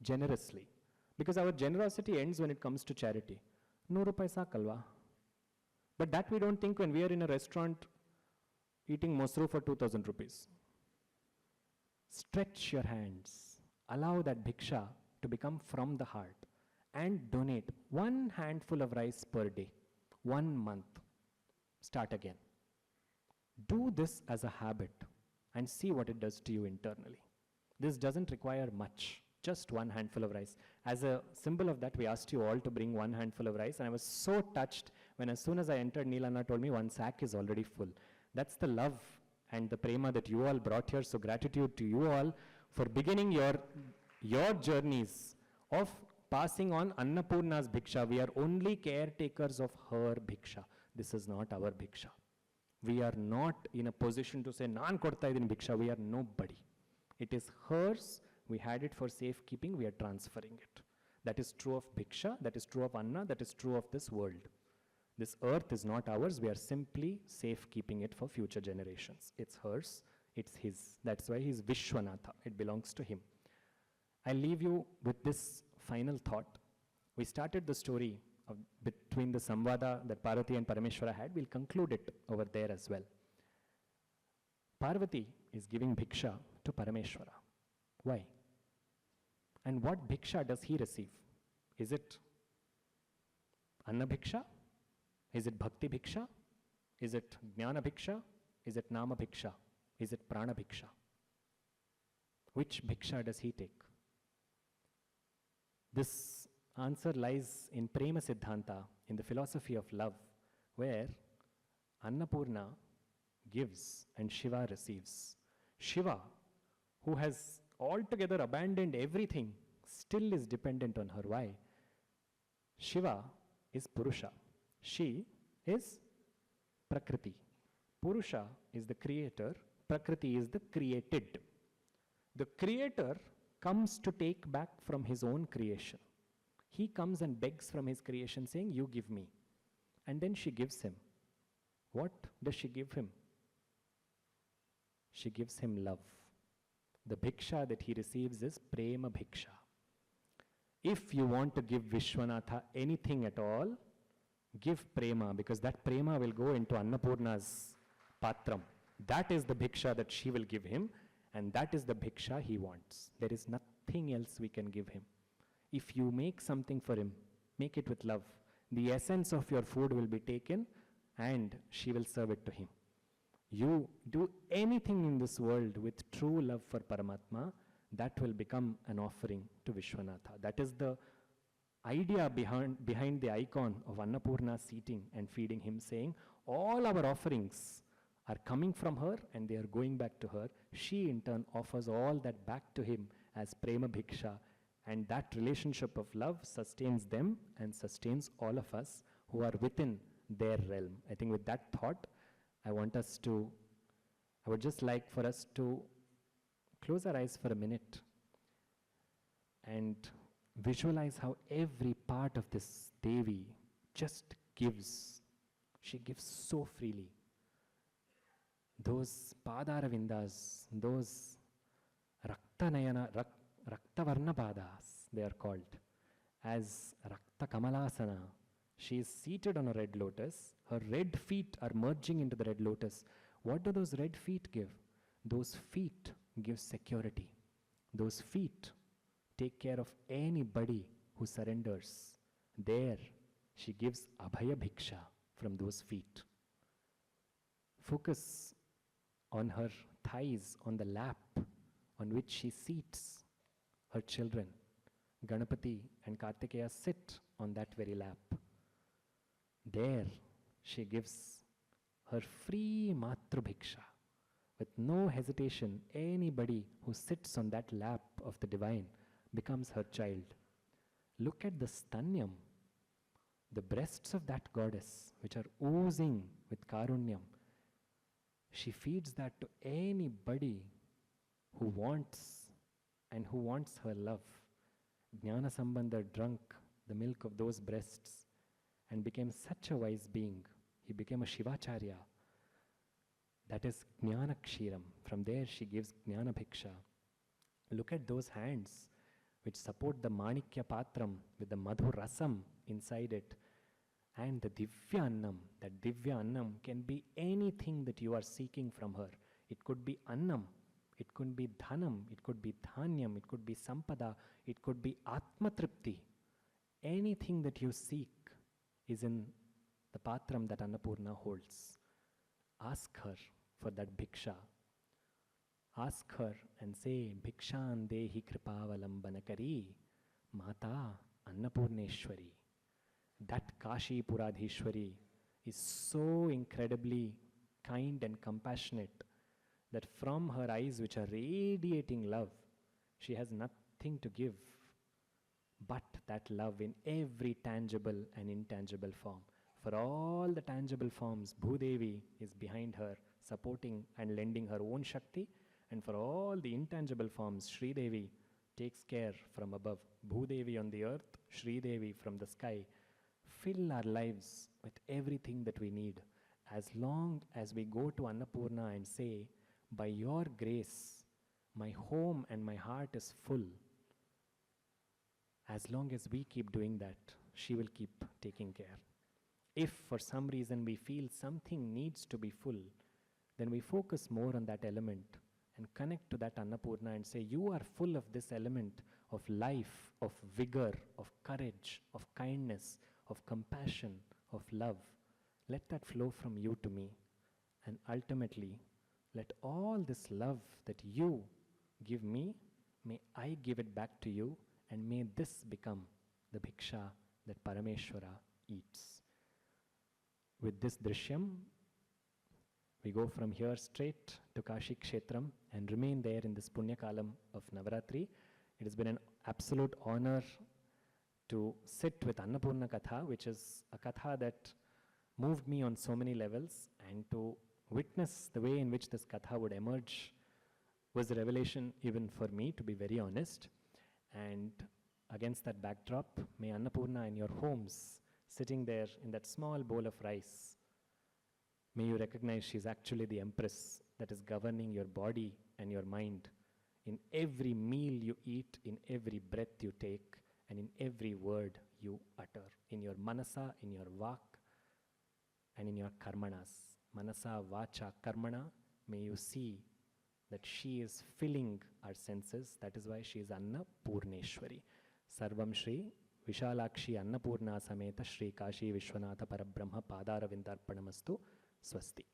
generously. Because our generosity ends when it comes to charity. 100 paisa kalwa. But that we don't think when we are in a restaurant eating mosru for 2,000 rupees. Stretch your hands. Allow that bhiksha to become from the heart and donate 1 handful of rice per day, 1 month. Start again. Do this as a habit and see what it does to you internally. This doesn't require much, just 1 handful of rice. As a symbol of that, we asked you all to bring 1 handful of rice, and I was so touched when as soon as I entered, Neelanna told me 1 sack is already full. That's the love and the prema that you all brought here, so gratitude to you all for beginning your journeys of passing on Annapurna's bhiksha. We are only caretakers of her bhiksha. This is not our bhiksha. We are not in a position to say, Naan kodta idini bhiksha. We are nobody. It is hers. We had it for safekeeping. We are transferring it. That is true of bhiksha. That is true of Anna. That is true of this world. This earth is not ours. We are simply safekeeping it for future generations. It's hers. It's his. That's why he's Vishwanatha. It belongs to him. I'll leave you with this final thought. We started the story between the samvada that Parvati and Parameshwara had. We'll conclude it over there as well. Parvati is giving bhiksha to Parameshwara. Why? And what bhiksha does he receive? Is it Anna bhiksha? Is it Bhakti bhiksha? Is it Jnana bhiksha? Is it Nama bhiksha? Is it Prana bhiksha? Which bhiksha does he take? This answer lies in Prema Siddhanta, in the philosophy of love, where Annapurna gives and Shiva receives. Shiva, who has altogether abandoned everything, still is dependent on her. Why? Shiva is Purusha. She is Prakriti. Purusha is the creator. Prakriti is the created. The creator comes to take back from his own creation. He comes and begs from his creation saying, you give me. And then she gives him. What does she give him? She gives him love. The bhiksha that he receives is prema bhiksha. If you want to give Vishwanatha anything at all, give prema, because that prema will go into Annapurna's patram. That is the bhiksha that she will give him, and that is the bhiksha he wants. There is nothing else we can give him. If you make something for him, make it with love. The essence of your food will be taken and she will serve it to him. You do anything in this world with true love for Paramatma, that will become an offering to Vishwanatha. That is the idea behind the icon of Annapurna seating and feeding him, saying, all our offerings are coming from her and they are going back to her. She in turn offers all that back to him as prema bhiksha, and that relationship of love sustains them and sustains all of us who are within their realm. I think with that thought, I would just like for us to close our eyes for a minute and visualize how every part of this Devi just gives. She gives so freely. Those Padaravindas, those Raktavarna Padas, they are called, as Rakta Kamalasana. She is seated on a red lotus. Her red feet are merging into the red lotus. What do those red feet give? Those feet give security. Those feet take care of anybody who surrenders. There, she gives Abhaya Bhiksha from those feet. Focus on her thighs, on the lap on which she seats her children. Ganapati and Kartikeya sit on that very lap. There, she gives her free Matru Bhiksha. With no hesitation, anybody who sits on that lap of the divine becomes her child. Look at the stanyam, the breasts of that goddess, which are oozing with karunyam. She feeds that to anybody who wants and who wants her love. Jnana Sambandha drank the milk of those breasts and became such a wise being. He became a Shivacharya. That is Jnana Kshiram. From there she gives Jnana Bhiksha. Look at those hands which support the Manikya Patram with the Madhu Rasam inside it. And the Divya Annam. That Divya Annam can be anything that you are seeking from her. It could be Annam, it could be Dhanam, it could be Dhanyam, it could be Sampada, it could be Atma Tripti. Anything that you seek is in the Patram that Annapurna holds. Ask her for that Bhiksha. Ask her and say, Bhikshan Dehi Kripavalambanakari, Mata Annapurneshwari. That Kashi Puradhishwari is so incredibly kind and compassionate that from her eyes, which are radiating love, she has nothing to give but that love in every tangible and intangible form. For all the tangible forms, Bhudevi is behind her, supporting and lending her own Shakti, and for all the intangible forms, Sri Devi takes care from above. Bhudevi on the earth, Sri Devi from the sky. Fill our lives with everything that we need. As long as we go to Annapurna and say, by your grace, my home and my heart is full. As long as we keep doing that, she will keep taking care. If for some reason we feel something needs to be full, then we focus more on that element and connect to that Annapurna and say, you are full of this element of life, of vigor, of courage, of kindness, of compassion, of love. Let that flow from you to me. And ultimately, let all this love that you give me, may I give it back to you, and may this become the bhiksha that Parameshwara eats. With this drishyam, we go from here straight to Kashi Kshetram and remain there in this Punya Kalam of Navaratri. It has been an absolute honor to sit with Annapurna Katha, which is a Katha that moved me on so many levels, and to witness the way in which this Katha would emerge was a revelation even for me, to be very honest. And against that backdrop, may Annapurna in your homes, sitting there in that small bowl of rice, may you recognize she's actually the Empress that is governing your body and your mind. In every meal you eat, in every breath you take, and in every word you utter. In your manasa, in your vak, and in your karmanas. Manasa, vacha, karmana, may you see that she is filling our senses. That is why she is Annapurneshwari. Sarvam Shri Vishalakshi Annapoorna Sameta Shri Kashi Vishwanatha Parabrahma Padaravindarpanamastu. Swasti.